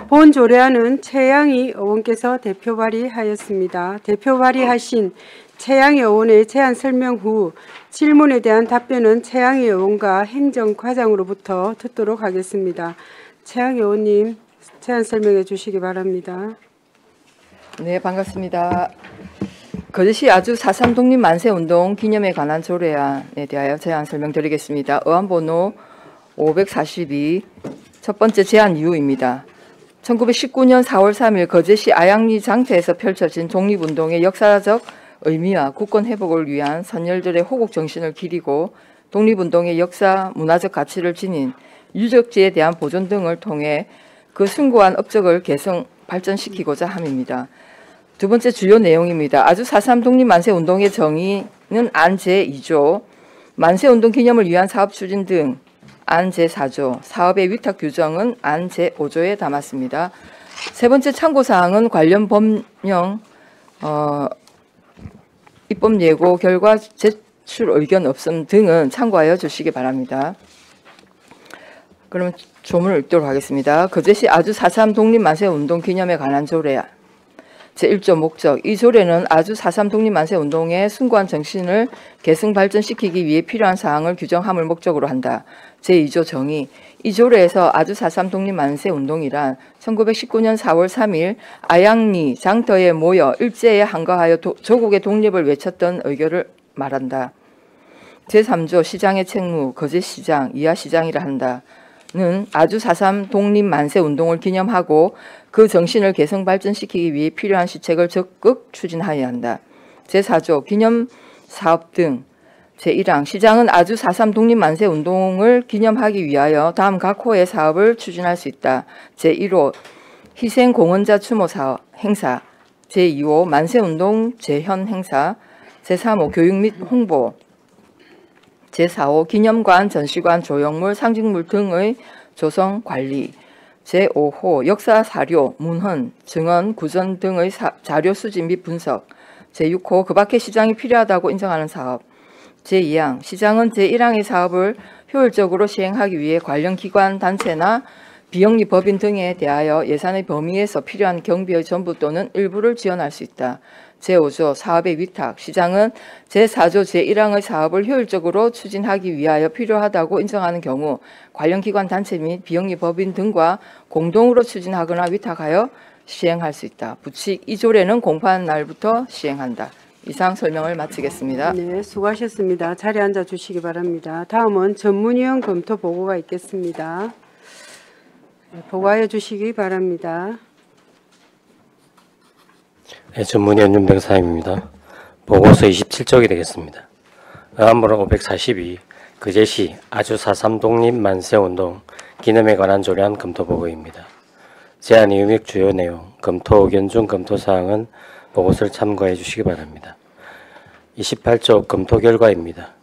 본 조례안은 최양희 의원께서 대표 발의하였습니다. 대표 발의하신 최양희 의원의 제안 설명 후 질문에 대한 답변은 최양희 의원과 행정과장으로부터 듣도록 하겠습니다. 최양희 의원님 제안 설명해 주시기 바랍니다.
네, 반갑습니다. 거제시 아주 4.3 독립 만세운동 기념에 관한 조례안에 대하여 제안 설명드리겠습니다. 의안번호 542 첫 번째 제안 이유입니다. 1919년 4월 3일 거제시 아양리 장터에서 펼쳐진 독립운동의 역사적 의미와 국권 회복을 위한 선열들의 호국 정신을 기리고 독립운동의 역사, 문화적 가치를 지닌 유적지에 대한 보존 등을 통해 그 숭고한 업적을 개성, 발전시키고자 함입니다. 두 번째 주요 내용입니다. 아주 4.3 독립만세운동의 정의는 안 제2조, 만세운동 기념을 위한 사업 추진 등 안 제4조, 사업의 위탁 규정은 안 제5조에 담았습니다. 세 번째 참고사항은 관련 법령 입법 예고 결과 제출 의견 없음 등은 참고하여 주시기 바랍니다. 그러면 조문을 읽도록 하겠습니다. 거제시 아주 4.3 독립만세운동 기념에 관한 조례안 제1조 목적. 이 조례는 아주 4.3 독립만세운동의 숭고한 정신을 계승 발전시키기 위해 필요한 사항을 규정함을 목적으로 한다. 제2조 정의. 이 조례에서 아주 4.3 독립만세운동이란 1919년 4월 3일 아양리 장터에 모여 일제에 항거하여 조국의 독립을 외쳤던 의교를 말한다. 제3조 시장의 책무, 거제시장, 이하시장이라 한다. 는 아주 4.3 독립만세운동을 기념하고 그 정신을 개성 발전시키기 위해 필요한 시책을 적극 추진하여야 한다. 제4조 기념사업 등 제1항 시장은 아주 4.3 독립만세운동을 기념하기 위하여 다음 각 호의 사업을 추진할 수 있다. 제1호 희생공헌자 추모사업 행사 제2호 만세운동 재현 행사 제3호 교육 및 홍보 제4호 기념관, 전시관, 조형물, 상징물 등의 조성, 관리 제5호 역사 사료, 문헌, 증언, 구전 등의 자료 수집 및 분석. 제6호 그 밖에 시장이 필요하다고 인정하는 사업. 제2항 시장은 제1항의 사업을 효율적으로 시행하기 위해 관련 기관, 단체나 비영리 법인 등에 대하여 예산의 범위에서 필요한 경비의 전부 또는 일부를 지원할 수 있다. 제5조 사업의 위탁 시장은 제4조 제1항의 사업을 효율적으로 추진하기 위하여 필요하다고 인정하는 경우 관련 기관, 단체 및 비영리 법인 등과 공동으로 추진하거나 위탁하여 시행할 수 있다. 부칙 이 조례는 공포한 날부터 시행한다. 이상 설명을 마치겠습니다.
네, 수고하셨습니다. 자리에 앉아 주시기 바랍니다. 다음은 전문위원 검토 보고가 있겠습니다. 네, 보고하여 주시기 바랍니다.
네, 전문위원 윤병사입니다. 보고서 27쪽이 되겠습니다. 의안번호 542 그제시 아주 4.3 독립 만세운동 기념에 관한 조례안 검토 보고입니다. 제안 이유 및 주요 내용, 검토 의견 중 검토 사항은 보고서를 참고해 주시기 바랍니다. 28쪽 검토 결과입니다.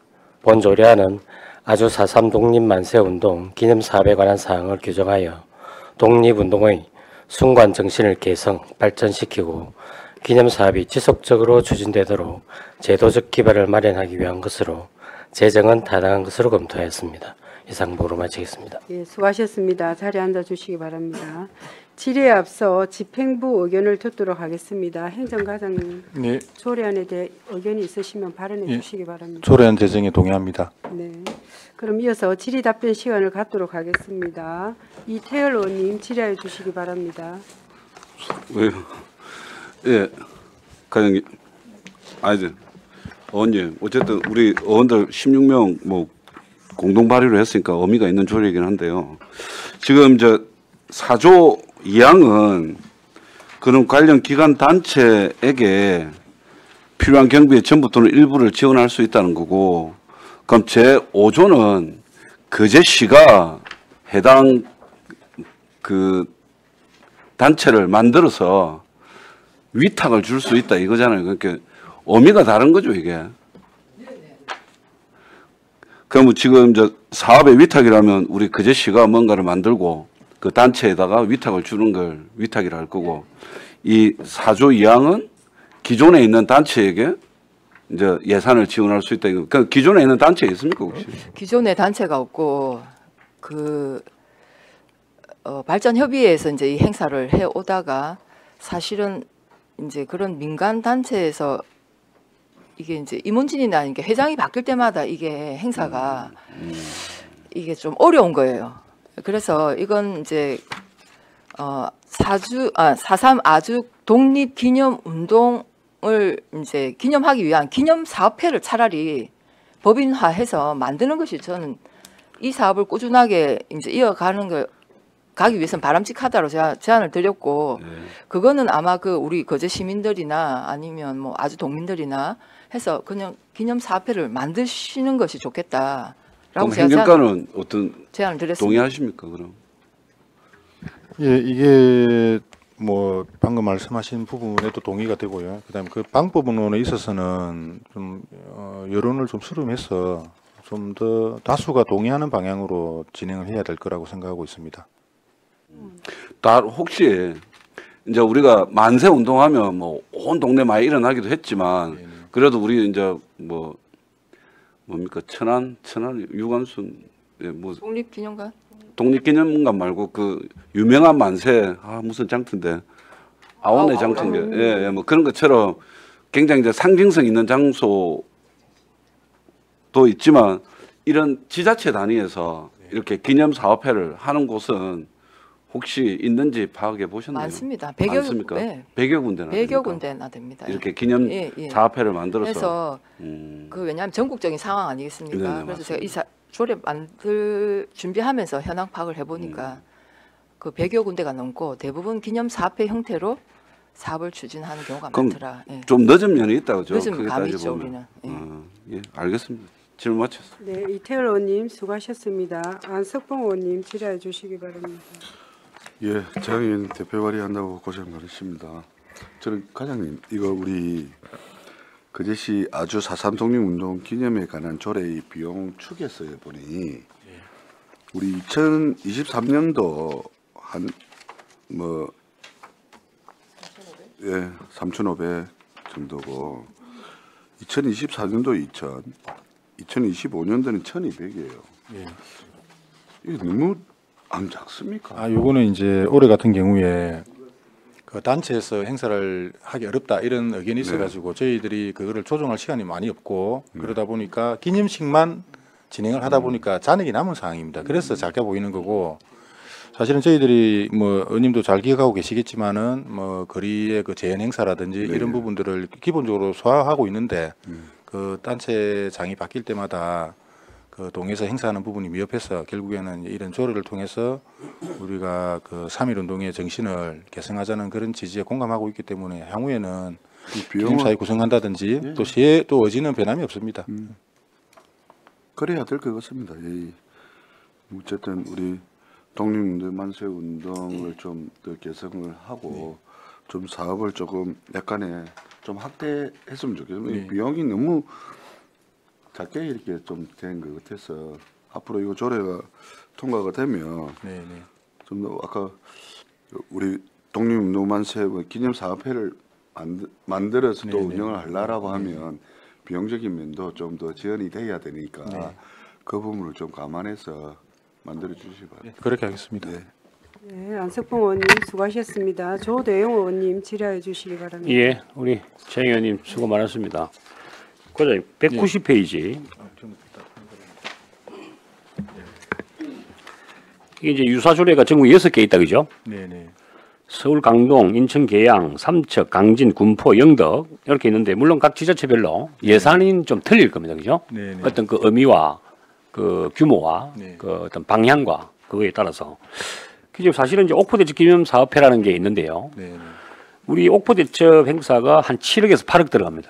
본 조례안은 아주 4.3 독립 만세운동 기념 사업에 관한 사항을 규정하여 독립운동의 순관 정신을 개성, 발전시키고 기념 사업이 지속적으로 추진되도록 제도적 기반을 마련하기 위한 것으로 재정은 타당한 것으로 검토하였습니다. 이상 보고로 마치겠습니다.
예, 수고하셨습니다. 자리에 앉아 주시기 바랍니다. 질의에 앞서 집행부 의견을 듣도록 하겠습니다. 행정과장님,
네,
조례안에 대해 의견이 있으시면 발언해 주시기 바랍니다.
조례안 제정에 동의합니다.
네, 그럼 이어서 질의 답변 시간을 갖도록 하겠습니다. 이태열 의원님 질의해 주시기 바랍니다.
왜요? 예, 과장님, 아니, 의원님, 어쨌든 우리 의원들 16명 뭐 공동 발의를 했으니까 의미가 있는 조례이긴 한데요. 지금 저 4조 2항은 그런 관련 기관 단체에게 필요한 경비의 전부 또는 일부를 지원할 수 있다는 거고, 그럼 제 5조는 그제시가 해당 그 단체를 만들어서 위탁을 줄 수 있다 이거잖아요. 그러니까 의미가 다른 거죠, 이게. 그럼 지금 저 사업의 위탁이라면 우리 그제시가 뭔가를 만들고 그 단체에다가 위탁을 주는 걸 위탁이라 할 거고, 이 4조 2항은 기존에 있는 단체에게 이제 예산을 지원할 수 있다. 그러니까 기존에 있는 단체 있습니까 혹시?
기존에 단체가 없고 그 발전협의회에서 이제 이 행사를 해 오다가 사실은 이제 그런 민간 단체에서 이게 이제 임원진이나 이게 회장이 바뀔 때마다 이게 행사가 이게 좀 어려운 거예요. 그래서 이건 이제 4.3 아주 독립 기념 운동을 이제 기념하기 위한 기념 사업회를 차라리 법인화해서 만드는 것이 저는 이 사업을 꾸준하게 이제 이어가는 걸 가기 위해서는 바람직하다고 제가 제안을 드렸고, 그거는 아마 그 우리 거제 시민들이나 아니면 뭐 아주 동민들이나 해서 그냥 기념 사업회를 만드시는 것이 좋겠다라고
그럼
제가
행정가는 어떤
제안을 드렸습니다.
동의하십니까 그럼?
예, 이게 뭐 방금 말씀하신 부분에도 동의가 되고요. 그다음에 그 방법론에 있어서는 좀 여론을 좀 수렴해서 좀 더 다수가 동의하는 방향으로 진행을 해야 될 거라고 생각하고 있습니다.
다 혹시 이제 우리가 만세 운동하면 뭐 온 동네 많이 일어나기도 했지만 그래도 우리 이제 뭐 뭡니까 천안 유관순 뭐
독립기념관
독립기념관 말고 그 유명한 만세 무슨 장터인데 아원의 장터인데 예, 뭐 그런 것처럼 굉장히 이제 상징성 있는 장소도 있지만 이런 지자체 단위에서 이렇게 기념 사업회를 하는 곳은 혹시 있는지 파악해 보셨나요?
많습니다.
100여 네. 100여 군데나
100여 군데나 됩니다.
이렇게 기념 사업회를 만들어서
그래서 그 왜냐하면 전국적인 상황 아니겠습니까?
네네,
그래서
맞습니다.
제가 이 조례 만들 준비하면서 현황 파악을 해보니까 그 100여 군데가 넘고 대부분 기념 사업회 형태로 사업을 추진하는 경우가
그럼
많더라. 예.
좀 늦은 면이 있다 그죠?
늦은 감이 있죠 우리는.
예, 알겠습니다. 질문 마쳤습니다.
네, 이태열 의원님 수고하셨습니다. 안석봉 의원님 질의해 주시기 바랍니다.
예, 장애인 대표 발의한다고 고생 많으십니다. 저는 과장님, 이거 우리 그제시 아주 4.3 독립운동 기념에 관한 조례의 비용 추계서에 보니 우리 2023년도 한 뭐 예, 3,500 정도고 2024년도 2,000, 2025년도는 1,200이에요.
예.
이게 너무 안 작습니까?
아, 요거는 이제 올해 같은 경우에 그 단체에서 행사를 하기 어렵다 이런 의견이 있어가지고 저희들이 그거를 조정할 시간이 많이 없고 그러다 보니까 기념식만 진행을 하다 보니까 잔액이 남은 상황입니다. 그래서 작게 보이는 거고 사실은 저희들이 뭐 의원님도 잘 기억하고 계시겠지만은 뭐 거리의 그 재현 행사라든지 이런 부분들을 기본적으로 소화하고 있는데 그 단체장이 바뀔 때마다 그 동에서 행사하는 부분이 미흡해서 결국에는 이런 조례를 통해서 우리가 그 3.1 운동의 정신을 계승하자는 그런 지지에 공감하고 있기 때문에 향후에는 기념사회 구성한다든지 또 시의 또 의지는 변함이 없습니다.
그래야 될 것 같습니다. 예. 어쨌든 우리 독립운동 만세 운동을 좀 더 개성을 하고 좀 사업을 조금 약간의 좀 확대했으면 좋겠어요. 비용이 너무 작게 이렇게 좀 된 것 같아서 앞으로 이거 조례가 통과가 되면 좀 더 아까 우리 독립운동 만세 기념사업회를 만들어서 또 운영을 하려고 하면 비용적인 면도 좀 더 지원이 돼야 되니까 그 부분을 좀 감안해서 만들어 주시기 바랍니다.
그렇게 하겠습니다.
네, 안석봉 의원님 수고하셨습니다. 조대용 의원님 질의해 주시기 바랍니다.
예, 우리 장 의원님 수고 많았습니다. 과장님 190페이지. 이게 이제 유사조례가 전국 6개 있다 그죠?
네네.
서울 강동, 인천 계양, 삼척, 강진, 군포, 영덕 이렇게 있는데 물론 각 지자체별로 예산이 좀 틀릴 겁니다, 그죠?
네네.
어떤 그 의미와 그 규모와 그 어떤 방향과 그거에 따라서 지금 사실은 이제 옥포대첩 기념사업회라는 게 있는데요. 우리 옥포대첩 행사가 한 7억에서 8억 들어갑니다.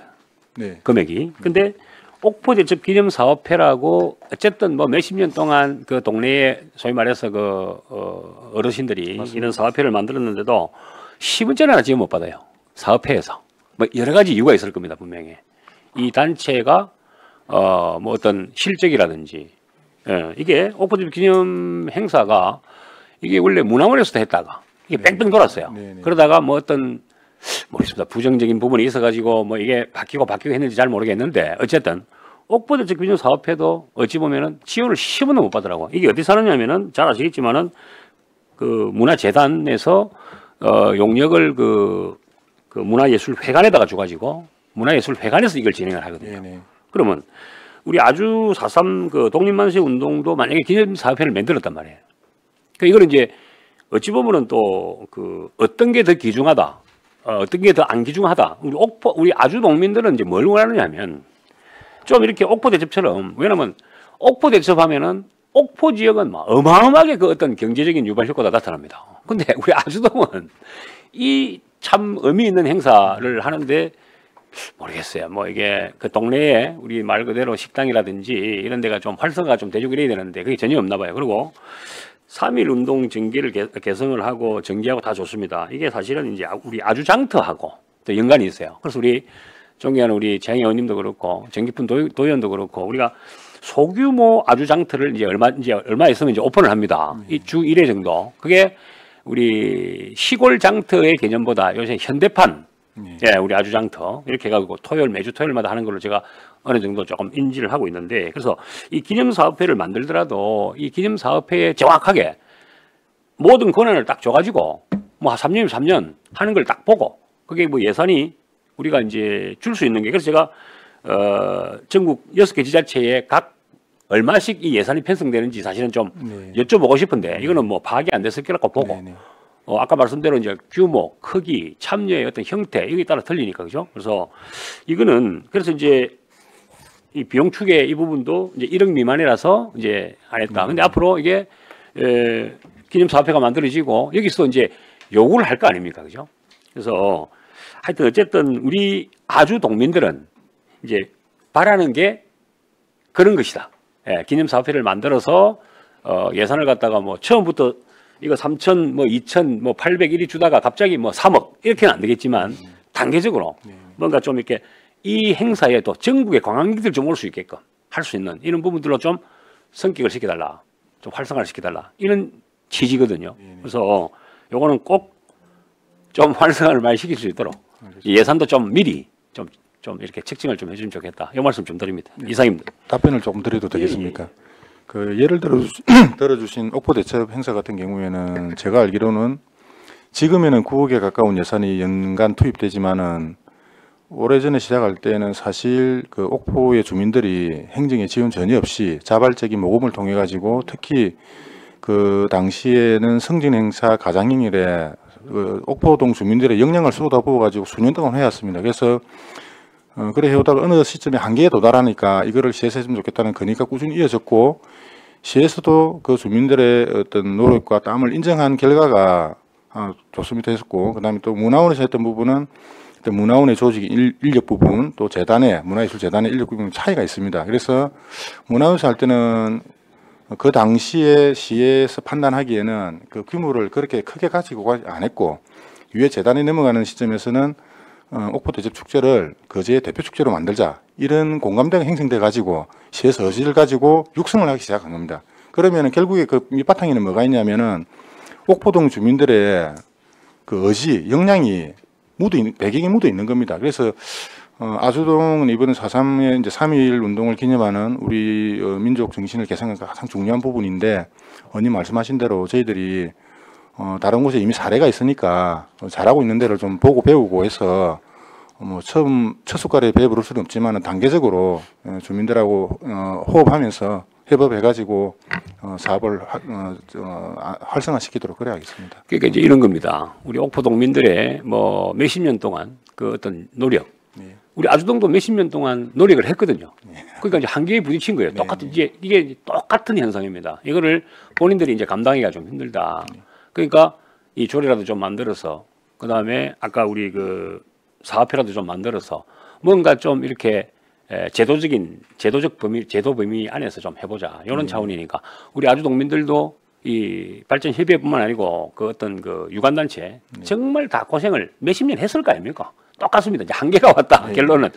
금액이. 근데 옥포대첩 기념사업회라고 어쨌든 뭐 몇십 년 동안 그 동네에 소위 말해서 그 어르신들이 이런 사업회를 만들었는데도 10원짜리 하나 지원 못 받아요. 사업회에서. 뭐 여러 가지 이유가 있을 겁니다, 분명히. 이 단체가 뭐 어떤 실적이라든지 이게 옥포대첩 기념 행사가 이게 원래 문화원에서도 했다가 이게 뺑뺑 돌았어요. 그러다가 뭐 어떤 모르겠습니다. 부정적인 부분이 있어가지고 뭐 이게 바뀌고 했는지 잘 모르겠는데 어쨌든 옥포대첩 기념 사업회도 어찌 보면은 지원을 10원도 못 받더라고. 이게 어디서 하느냐면은 잘 아시겠지만은 그 문화재단에서 용역을 그 문화예술회관에다가 줘가지고 문화예술회관에서 이걸 진행을 하거든요. 그러면 우리 아주 4.3 그 독립만세 운동도 만약에 기념사업회를 만들었단 말이에요. 그러니까 이거는 이제 어찌 보면은 또 그 어떤 게 더 귀중하다, 어떤 게 더 안 귀중하다. 우리 아주 농민들은 이제 뭘 원하느냐면 좀 이렇게 옥포대첩처럼 왜냐면 옥포대첩하면은 옥포 지역은 막 어마어마하게 그 어떤 경제적인 유발 효과가 나타납니다. 근데 우리 아주동은 이 참 의미 있는 행사를 하는데 모르겠어요. 뭐 이게 그 동네에 우리 말 그대로 식당이라든지 이런 데가 좀 활성화가 좀 되고 이래야 되는데 그게 전혀 없나 봐요. 그리고 3.1 운동 전기를 개성을 하고 전기하고 다 좋습니다. 이게 사실은 이제 우리 아주장터하고 또 연관이 있어요. 그래서 우리 존경하는 우리 장 의원님도 그렇고 정기훈 도의원도 그렇고 우리가 소규모 아주장터를 이제 얼마 있으면 이제 오픈을 합니다. 이 주 1회 정도. 그게 우리 시골 장터의 개념보다 요새 현대판 예, 우리 아주장터 이렇게 해가지고 매주 토요일마다 하는 걸로 제가 어느 정도 조금 인지를 하고 있는데 그래서 이 기념사업회를 만들더라도 이 기념사업회에 정확하게 모든 권한을 딱 줘가지고 뭐 3년이면 3년 하는 걸 딱 보고 그게 뭐 예산이 우리가 이제 줄 수 있는 게 그래서 제가 전국 6개 지자체에 각 얼마씩 이 예산이 편성되는지 사실은 좀 여쭤보고 싶은데 이거는 뭐 파악이 안 됐을 거라고 보고 아까 말씀대로 이제 규모, 크기, 참여의 어떤 형태 이거에 따라 틀리니까 그죠? 그래서 이거는 그래서 이제 이 비용 축의 이 부분도 이제 1억 미만이라서 이제 안 했다. 근데 앞으로 이게 기념사업회가 만들어지고 여기서 이제 요구를 할 거 아닙니까, 그죠? 그래서 하여튼 어쨌든 우리 아주 동민들은 이제 바라는 게 그런 것이다. 예, 기념사업회를 만들어서 예산을 갖다가 뭐 처음부터 이거 3천, 뭐 2천, 뭐 801이 주다가 갑자기 뭐 3억 이렇게는 안 되겠지만 단계적으로 뭔가 좀 이렇게 이 행사에 또 전국의 관광객들 좀 올 수 있게끔 할 수 있는 이런 부분들로 좀 성격을 시켜달라, 좀 활성화를 시켜달라 이런 취지거든요. 그래서 요거는 꼭 좀 활성화를 많이 시킬 수 있도록 예산도 좀 미리 좀 이렇게 책정을 좀 해주면 좋겠다. 이 말씀 좀 드립니다. 이상입니다.
답변을 조금 드려도 되겠습니까? 그 예를 들어주신 옥포 대첩 행사 같은 경우에는 제가 알기로는 지금에는 9억에 가까운 예산이 연간 투입되지만은 오래전에 시작할 때는 사실 그 옥포의 주민들이 행정의 지원 전혀 없이 자발적인 모금을 통해 가지고 특히 그 당시에는 성진 행사 가장행일에 그 옥포동 주민들의 역량을 쏟아부어 가지고 수년 동안 해왔습니다. 그래서 그래 해오다가 어느 시점에 한계에 도달하니까 이거를 시에서 했으면 좋겠다는 건의가 꾸준히 이어졌고 시에서도 그 주민들의 어떤 노력과 땀을 인정한 결과가 좋습니다 했었고, 그다음에 또 문화원에서 했던 부분은 문화원의 조직 인력 부분, 또 재단의 문화예술재단의 인력 부분 차이가 있습니다. 그래서 문화원에서 할 때는 그 당시에 시에서 판단하기에는 그 규모를 그렇게 크게 가지고 안 했고, 위에 재단에 넘어가는 시점에서는 옥포 대첩 축제를 거제의 대표 축제로 만들자, 이런 공감대가 형성돼 가지고 시에서 의지를 가지고 육성을 하기 시작한 겁니다. 그러면은 결국에 그 밑바탕에는 뭐가 있냐면은 옥포동 주민들의 그 의지, 역량이 배경에 묻어 있는 겁니다. 그래서 아주동은 이번에 4.3의 이제 3.1 운동을 기념하는 우리 민족 정신을 개선하는 가장 중요한 부분인데, 언니 말씀하신 대로 저희들이 다른 곳에 이미 사례가 있으니까 잘하고 있는 데를 좀 보고 배우고 해서 뭐 처음 첫 숟갈에 배부를 수는 없지만 단계적으로 주민들하고 호흡하면서 협업해가지고 사업을 활성화시키도록 그래야겠습니다.
그러니까 이제 이런 겁니다. 우리 옥포동민들의 뭐 몇십 년 동안 그 어떤 노력, 우리 아주동도 몇십 년 동안 노력을 했거든요. 그러니까 이제 한계에 부딪힌 거예요. 똑같은 이게 똑같은 현상입니다. 이거를 본인들이 이제 감당하기가 좀 힘들다. 그러니까 이 조례라도 좀 만들어서, 그 다음에 아까 우리 그 사업회라도 좀 만들어서 뭔가 좀 이렇게 제도적 범위, 제도 범위 안에서 좀 해보자, 이런 차원이니까 우리 아주동민들도 이 발전협의회뿐만 아니고 그 어떤 그 유관단체 정말 다 고생을 몇십 년 했을 거 아닙니까? 똑같습니다. 이제 한계가 왔다. 결론은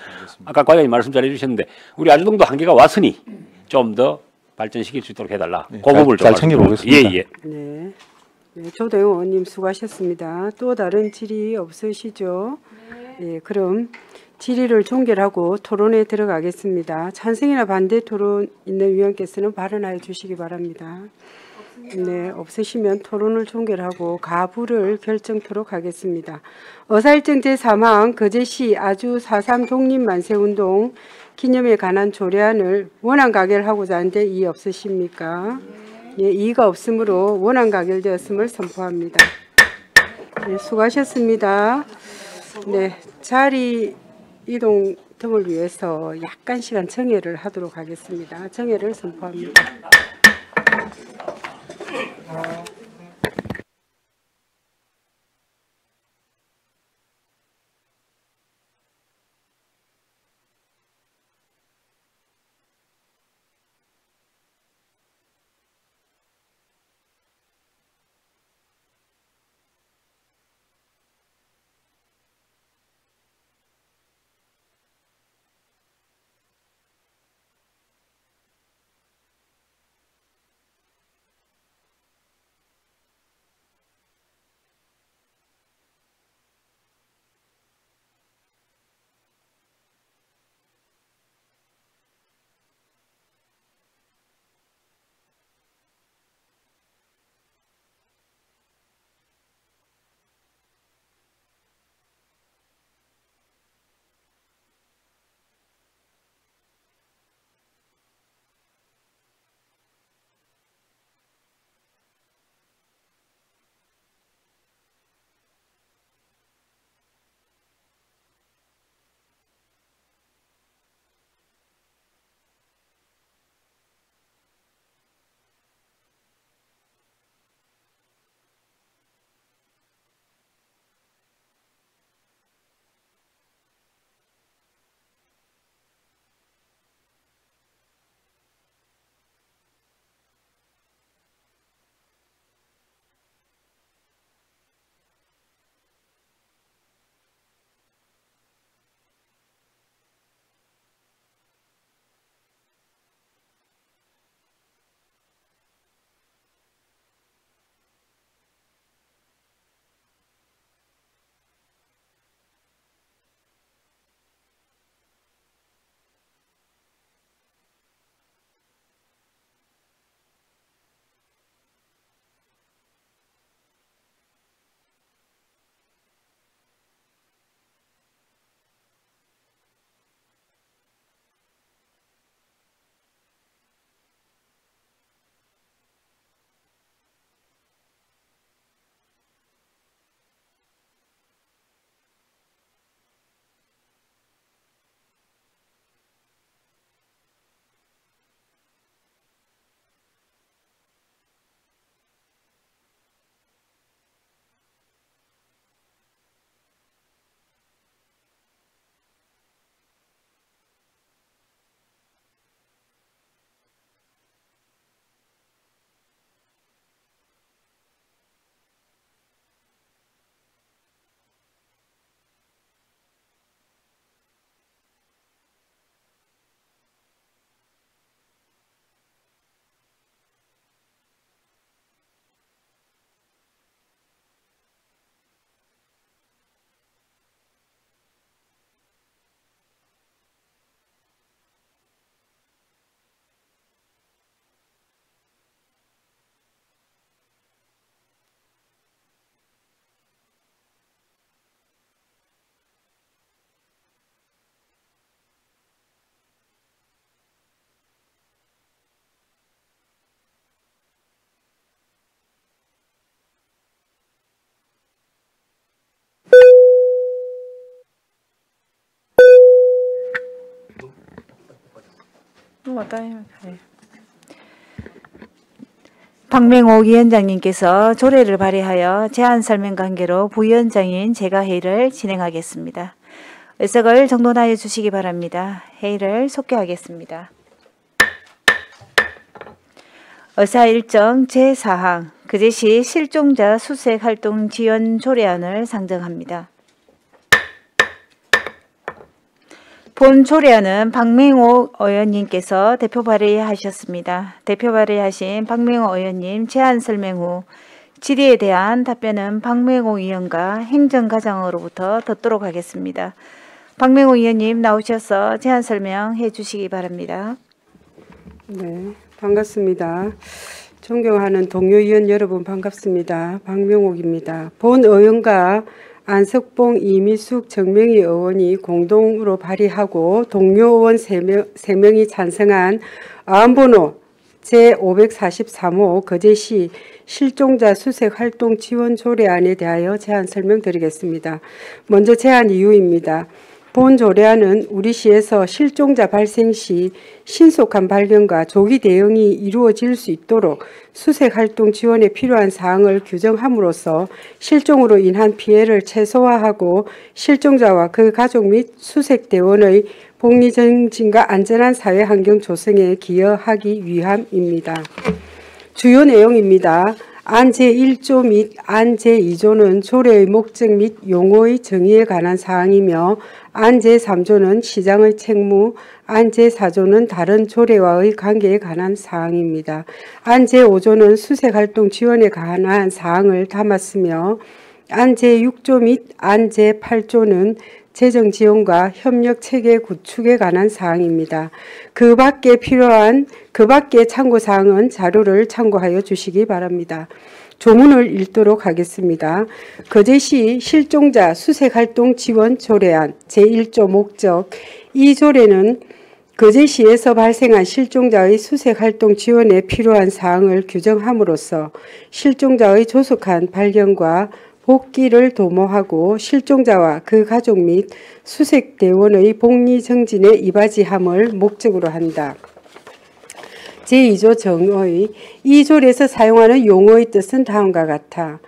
아까 과장님 말씀 잘 해주셨는데 우리 아주동도 한계가 왔으니 좀 더 발전시킬 수 있도록 해달라. 그 부분을
잘 챙겨보겠습니다.
예.
네. 네, 조대웅 의원님 수고하셨습니다. 또 다른 질의 없으시죠? 네, 그럼 질의를 종결하고 토론에 들어가겠습니다. 찬성이나 반대 토론 있는 위원께서는 발언하여 주시기 바랍니다. 네, 없으시면 토론을 종결하고 가부를 결정토록 하겠습니다. 어사일정 제3항 거제시 아주 4.3 독립만세운동 기념에 관한 조례안을 원안 가결하고자 하는데 이의 없으십니까? 예, 이의가 없으므로 원안 가결되었음을 선포합니다. 네, 수고하셨습니다. 네, 자리 이동 등을 위해서 약간 시간 정회를 하도록 하겠습니다. 정회를 선포합니다.
박맹옥 위원장님께서 조례를 발의하여 제안 설명 관계로 부위원장인 제가 회의를 진행하겠습니다. 의석을 정돈하여 주시기 바랍니다. 회의를 속개하겠습니다. 의사 일정 제4항 그제시 실종자 수색 활동 지원 조례안을 상정합니다. 본 조례안은 박맹옥 의원님께서 대표 발의하셨습니다. 대표 발의하신 박맹옥 의원님 제안 설명 후 질의에 대한 답변은 박맹옥 의원과 행정과장으로부터 듣도록 하겠습니다. 박맹옥 의원님 나오셔서 제안 설명해 주시기 바랍니다.
네, 반갑습니다. 존경하는 동료 의원 여러분 반갑습니다. 박명옥입니다. 본 의원과 안석봉, 이미숙, 정명희 의원이 공동으로 발의하고 동료 의원 3명이 찬성한 안번호 제543호 거제시 실종자 수색 활동 지원 조례안에 대하여 제안 설명드리겠습니다. 먼저 제안 이유입니다. 본 조례안은 우리 시에서 실종자 발생 시 신속한 발견과 조기 대응이 이루어질 수 있도록 수색활동 지원에 필요한 사항을 규정함으로써 실종으로 인한 피해를 최소화하고 실종자와 그 가족 및 수색대원의 복리 정진과 안전한 사회환경 조성에 기여하기 위함입니다. 주요 내용입니다. 안 제1조 및 안 제2조는 조례의 목적 및 용어의 정의에 관한 사항이며 안 제3조는 시장의 책무, 안 제4조는 다른 조례와의 관계에 관한 사항입니다. 안 제5조는 수색활동 지원에 관한 사항을 담았으며 안 제6조 및 안 제8조는 재정 지원과 협력 체계 구축에 관한 사항입니다. 그 밖에 참고 사항은 자료를 참고하여 주시기 바랍니다. 조문을 읽도록 하겠습니다. 거제시 실종자 수색활동 지원 조례안 제1조 목적. 이 조례는 거제시에서 발생한 실종자의 수색활동 지원에 필요한 사항을 규정함으로써 실종자의 조속한 발견과 복귀를 도모하고 실종자와 그 가족 및 수색대원의 복리 정진에 이바지함을 목적으로 한다. 제2조 정의. 이 조례에서 사용하는 용어의 뜻은 다음과 같아.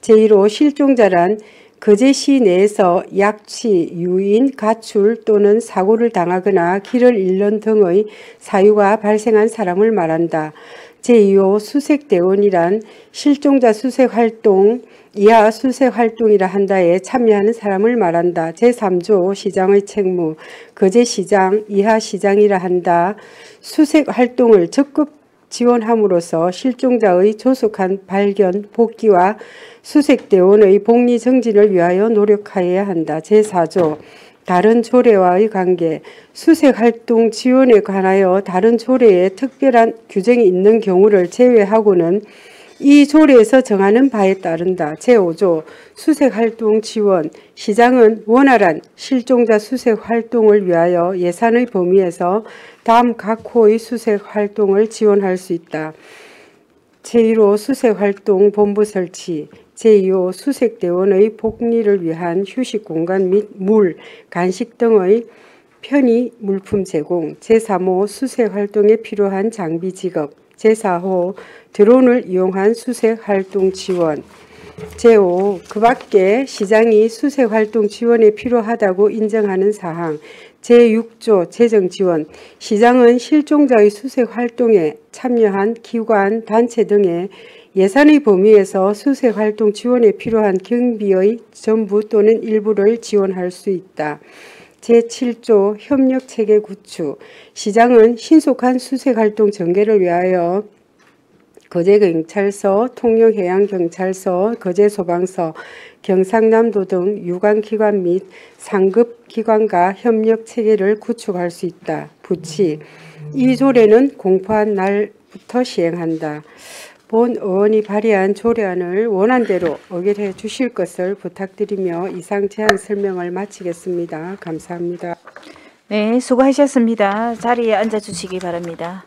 제1호 실종자란 거제시 내에서 약취, 유인, 가출 또는 사고를 당하거나 길을 잃는 등의 사유가 발생한 사람을 말한다. 제2호 수색대원이란 실종자 수색활동 이하 수색활동이라 한다에 참여하는 사람을 말한다. 제3조 시장의 책무. 거제시장 이하 시장이라 한다. 수색활동을 적극 지원함으로써 실종자의 조속한 발견, 복귀와 수색대원의 복리 정진을 위하여 노력하여야 한다. 제4조 다른 조례와의 관계. 수색활동 지원에 관하여 다른 조례에 특별한 규정이 있는 경우를 제외하고는 이 조례에서 정하는 바에 따른다. 제5조 수색활동 지원. 시장은 원활한 실종자 수색활동을 위하여 예산의 범위에서 다음 각 호의 수색활동을 지원할 수 있다. 제1호 수색활동 본부 설치. 제2호 수색대원의 복리를 위한 휴식공간 및 물, 간식 등의 편의 물품 제공. 제3호 수색활동에 필요한 장비 지급. 제4호 드론을 이용한 수색활동 지원. 제5 그 밖에 시장이 수색활동 지원에 필요하다고 인정하는 사항. 제6조 재정 지원. 시장은 실종자의 수색활동에 참여한 기관, 단체 등의 예산의 범위에서 수색활동 지원에 필요한 경비의 전부 또는 일부를 지원할 수 있다. 제7조 협력체계 구축. 시장은 신속한 수색활동 전개를 위하여 거제경찰서, 통영해양경찰서, 거제소방서, 경상남도 등 유관기관 및 상급기관과 협력체계를 구축할 수 있다. 부치. 이 조례는 공포한 날부터 시행한다. 본 의원이 발의한 조례안을 원안대로 의결해 주실 것을 부탁드리며 이상 제안 설명을 마치겠습니다. 감사합니다.
네, 수고하셨습니다. 자리에 앉아주시기 바랍니다.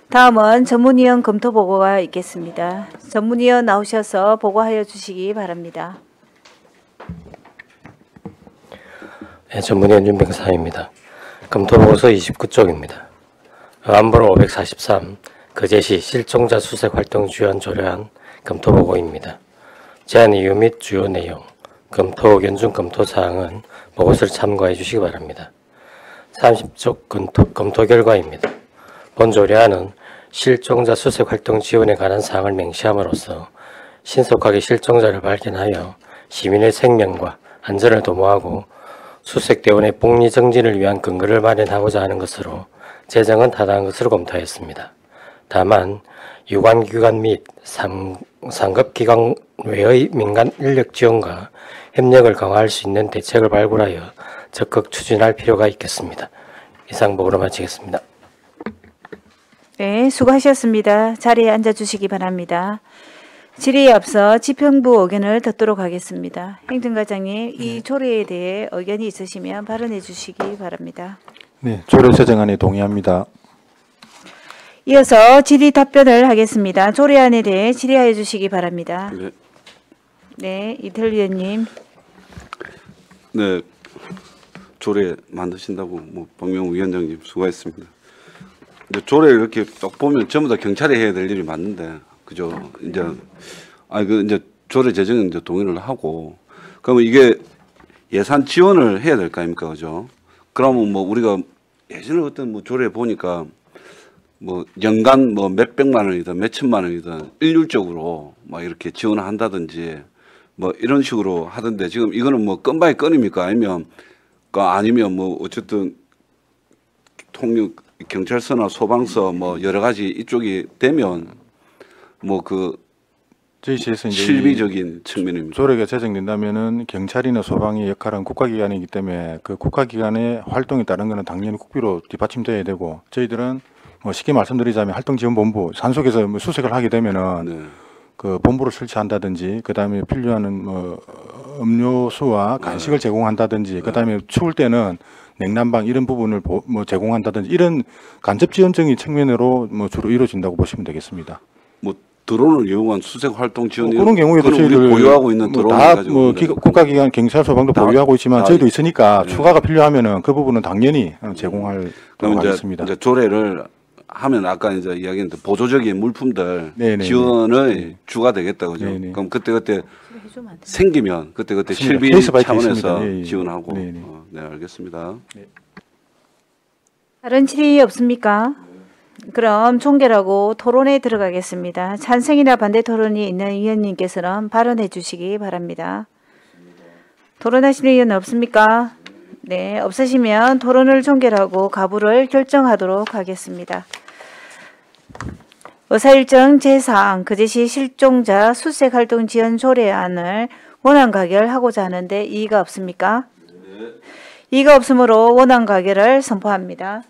다음은 전문위원 검토 보고가 있겠습니다. 전문위원 나오셔서 보고하여 주시기 바랍니다.
네, 전문위원 윤병사입니다. 검토 보고서 29쪽입니다. 의안번호 543 거제시 실종자 수색 활동 지원 조례안 검토 보고입니다. 제안 이유 및 주요 내용, 검토 견준 검토 사항은 보고서를 참고해 주시기 바랍니다. 30쪽 검토 결과입니다. 본 조례안은 실종자 수색 활동 지원에 관한 사항을 맹시함으로써 신속하게 실종자를 발견하여 시민의 생명과 안전을 도모하고 수색대원의 복리 정진을 위한 근거를 마련하고자 하는 것으로 제정은 타당한 것으로 검토했습니다. 다만 유관기관 및 상급기관 외의 민간 인력 지원과 협력을 강화할 수 있는 대책을 발굴하여 적극 추진할 필요가 있겠습니다. 이상 보고로 마치겠습니다.
네, 수고하셨습니다. 자리에 앉아주시기 바랍니다. 질의에 앞서 지평부 의견을 듣도록 하겠습니다. 행정과장님, 이 조례에 대해 의견이 있으시면 발언해 주시기 바랍니다.
네, 조례 제정안에 동의합니다.
이어서 질의 답변을 하겠습니다. 조례안에 대해 질의하여 주시기 바랍니다.
네.
네, 이태일 위원님.
네, 조례 만드신다고 박명우 위원장님 수고했습니다. 이제 조례 이렇게 쭉 보면 전부 다 경찰이 해야 될 일이 맞는데, 그죠? 이제 이제 조례 제정에 이제 동의를 하고, 그러면 이게 예산 지원을 해야 될 거 아닙니까, 그죠? 그러면 우리가 예전에 어떤 조례 보니까 연간 몇백만 원이든 몇천만 원이든 일률적으로 이렇게 지원을 한다든지 이런 식으로 하던데, 지금 이거는 건바이 건입니까? 아니면 어쨌든 통역 경찰서나 소방서 여러 가지 이쪽이 되면
저희 시에서 이제
실비적인 측면입니다.
조례가 제정된다면은 경찰이나 소방의 역할은 국가기관이기 때문에 그 국가기관의 활동에 따른 거는 당연히 국비로 뒷받침돼야 되고, 저희들은 쉽게 말씀드리자면 활동지원본부 산속에서 수색을 하게 되면은
네.
그 본부를 설치한다든지, 그 다음에 필요한 음료수와 간식을 제공한다든지, 그 다음에 추울 때는 냉난방 이런 부분을 제공한다든지, 이런 간접 지원적인 측면으로 주로 이루어진다고 보시면 되겠습니다.
드론을 이용한 수색 활동 지원이
그런 경우에도 저희들
보유하고 있는 드론을 가지고
국가기관 경찰 소방도 보유하고 있지만 저희도 있으니까 추가가 필요하면은 그 부분은 당연히 제공할
그럼
하겠습니다.
이제 조례를 하면 아까 이제 이야기했는데 보조적인 물품들
네네네.
지원의 주가 되겠다, 그죠?
네네.
그럼 그때 생기면 그때 실비 차원에서 지원하고. 네, 알겠습니다. 네.
다른 질의 없습니까? 그럼 종결하고 토론에 들어가겠습니다. 찬성이나 반대 토론이 있는 위원님께서는 발언해 주시기 바랍니다. 토론하시는 의원 없습니까? 네, 없으시면 토론을 종결하고 가부를 결정하도록 하겠습니다. 의사일정 제4항 거제시 실종자 수색활동 지원 조례안을 원안 가결하고자 하는데 이의가 없습니까? 네. 이의가 없으므로 원안 가결을 선포합니다.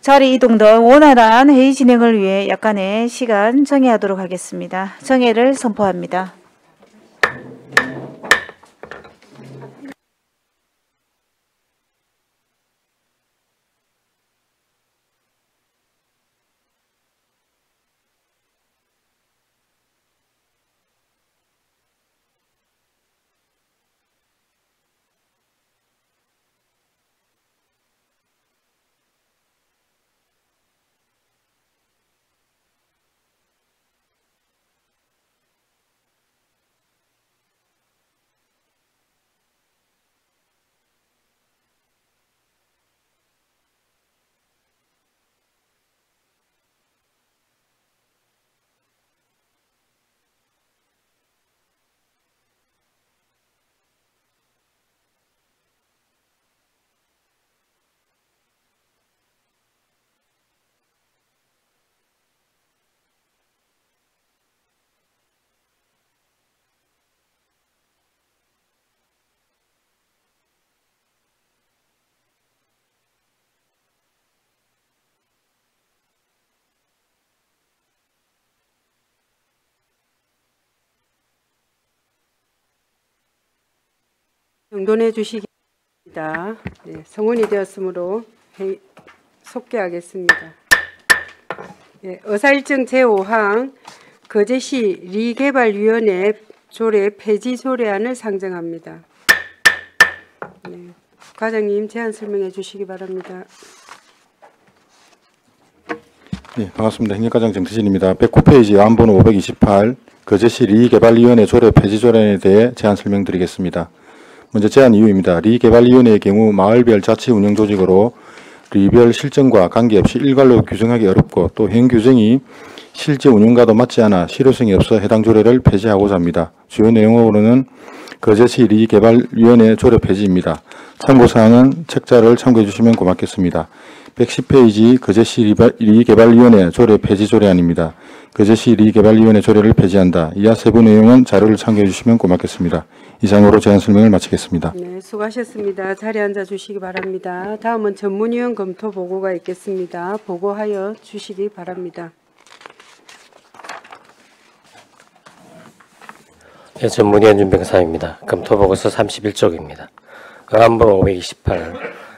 자리 이동 등 원활한 회의 진행을 위해 약간의 시간 정회하도록 하겠습니다. 정회를 선포합니다. 정돈해 주시기 바랍니다. 네, 성원이 되었으므로 속개하겠습니다. 네, 의사일정 제5항 거제시 리개발위원회 조례 폐지 조례안을 상정합니다. 네,
과장님 제안 설명해 주시기 바랍니다.
네, 반갑습니다. 행정과장 정태진입니다. 109페이지 안번호 528 거제시 리개발위원회 조례 폐지 조례에 대해 제안 설명드리겠습니다. 먼저 제안 이유입니다. 리개발위원회의 경우 마을별 자치 운영 조직으로 리별 실정과 관계없이 일괄로 규정하기 어렵고 또 현 규정이 실제 운영과도 맞지 않아 실효성이 없어 해당 조례를 폐지하고자 합니다. 주요 내용으로는 거제시 리개발위원회 조례 폐지입니다. 참고사항은 책자를 참고해 주시면 고맙겠습니다. 110페이지 거제시 리개발위원회 조례 폐지 조례안입니다. 거제시 리개발위원회 조례를 폐지한다. 이하 세부 내용은 자료를 참고해 주시면 고맙겠습니다. 이상으로 제안 설명을 마치겠습니다.
네, 수고하셨습니다. 자리에 앉아 주시기 바랍니다. 다음은 전문위원 검토 보고가 있겠습니다. 보고하여 주시기 바랍니다.
예, 전문위원 윤병사입니다. 검토보고서 31쪽입니다. 의안번호 528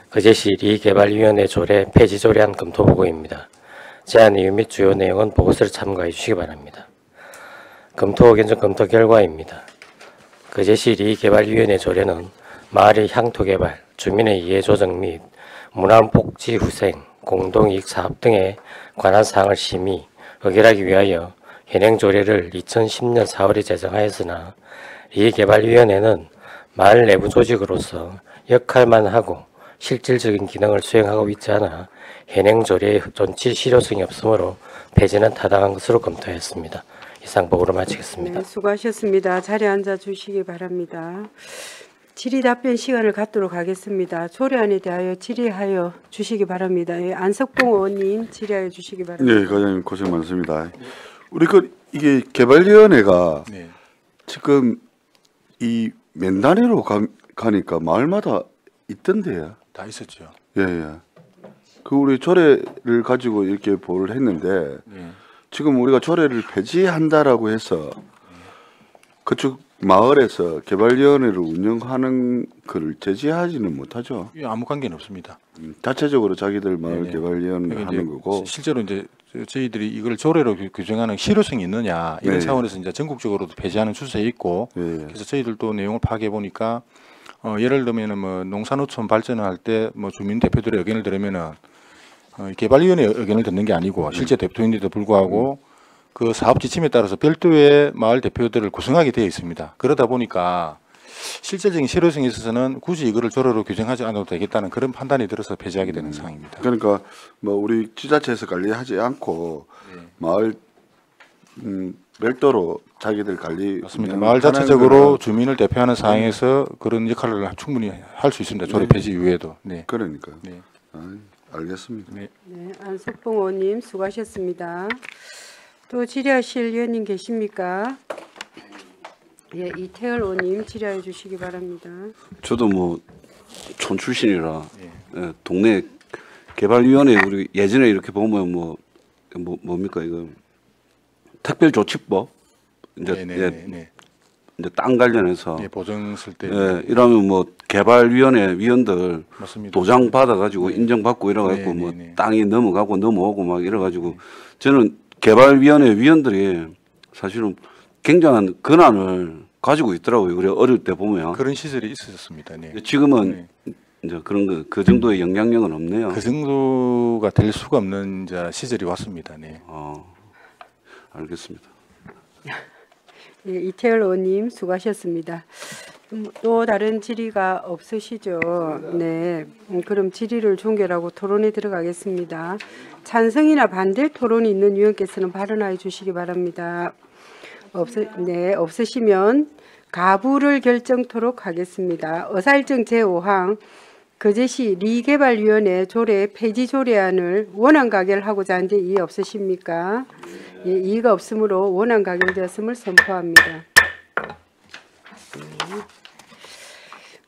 거제시 리개발위원회 조례 폐지 조례안 검토보고입니다. 제안 이유 및 주요 내용은 보고서를 참고해 주시기 바랍니다. 검토 견적 검토 결과입니다. 거제시 리개발위원회 조례는 마을의 향토개발, 주민의 이해조정 및 문화복지 후생, 공동이익 사업 등에 관한 사항을 심의, 의결하기 위하여 현행 조례를 2010년 4월에 제정하였으나 리개발위원회는 마을 내부 조직으로서 역할만 하고 실질적인 기능을 수행하고 있지 않아 현행 조례의 존치 실효성이 없으므로 폐지는 타당한 것으로 검토했습니다. 이상 보고를 마치겠습니다.
네, 수고하셨습니다. 자리에 앉아 주시기 바랍니다. 질의 답변 시간을 갖도록 하겠습니다. 조례안에 대하여 질의하여 주시기 바랍니다. 예, 안석봉 의원님 질의하여 주시기 바랍니다.
네, 과장님 고생 많습니다. 우리 이게 개발위원회가
네.
지금 이 몇 단위로 가니까 마을마다 있던데요.
다 있었죠.
예, 예. 그 우리 조례를 가지고 이렇게 보를 했는데
네.
지금 우리가 조례를 폐지한다라고 해서 그쪽 마을에서 개발위원회를 운영하는 것을 제지하지는 못하죠.
예, 아무 관계는 없습니다.
자체적으로 자기들 마을
네네.
개발위원회
그러니까
하는
이제
거고.
실제로 이제 저희들이 이걸 조례로 규정하는 실효성이 있느냐 이런
네.
차원에서 이제 전국적으로도 폐지하는 추세에 있고
예.
그래서 저희들도 내용을 파악해 보니까 예를 들면은 뭐 농산어촌 발전을 할 때 뭐 주민 대표들의 의견을 들으면은 개발위원회 의견을 듣는 게 아니고 실제 대표인데도 불구하고 그 사업 지침에 따라서 별도의 마을 대표들을 구성하게 되어 있습니다. 그러다 보니까 실질적인 실효성에 있어서는 굳이 이거를 조례로 규정하지 않아도 되겠다는 그런 판단이 들어서 폐지하게 되는 상황입니다.
그러니까 뭐 우리 지자체에서 관리하지 않고 마을 별도로 자기들 관리
맞습니다. 마을 자체적으로 주민을 대표하는 상황에서 그런 역할을 충분히 할 수 있습니다. 조례 폐지 이후에도. 네.
그러니까요.
네.
알겠습니다.
네.
네, 안석봉 의원님 수고하셨습니다. 또 질의하실 의원님 계십니까? 예, 이태열 의원님 질의해 주시기 바랍니다.
저도 뭐 촌 출신이라 예, 동네 개발위원회 우리 예전에 이렇게 보면 뭡니까 이거 특별조치법 이제
네.
이제 땅 관련해서
예, 보정 쓸 때.
예, 이러면 뭐 개발위원회 위원들
맞습니다.
도장 받아가지고 인정받고 이래가지고 뭐 땅이 넘어가고 넘어오고 막 이래가지고 저는 개발위원회 위원들이 사실은 굉장한 권한을 가지고 있더라고요. 그래 어릴 때 보면
그런 시절이 있었습니다. 네.
지금은 이제 그런 그 정도의 영향력은 없네요.
그 정도가 될 수가 없는 이제 시절이 왔습니다. 네.
알겠습니다.
예, 이태열 의원님 수고하셨습니다. 또 다른 질의가 없으시죠? 네. 그럼 질의를 종결하고 토론에 들어가겠습니다. 찬성이나 반대 토론이 있는 위원께서는 발언하여 주시기 바랍니다. 없으시면 가부를 결정토록 하겠습니다. 의사일정 제5항 거제시 리개발위원회 조례 폐지 조례안을 원안 가결하고자 하는데 이의 없으십니까? 예, 이의가 없으므로 원안 가결되었음을 선포합니다.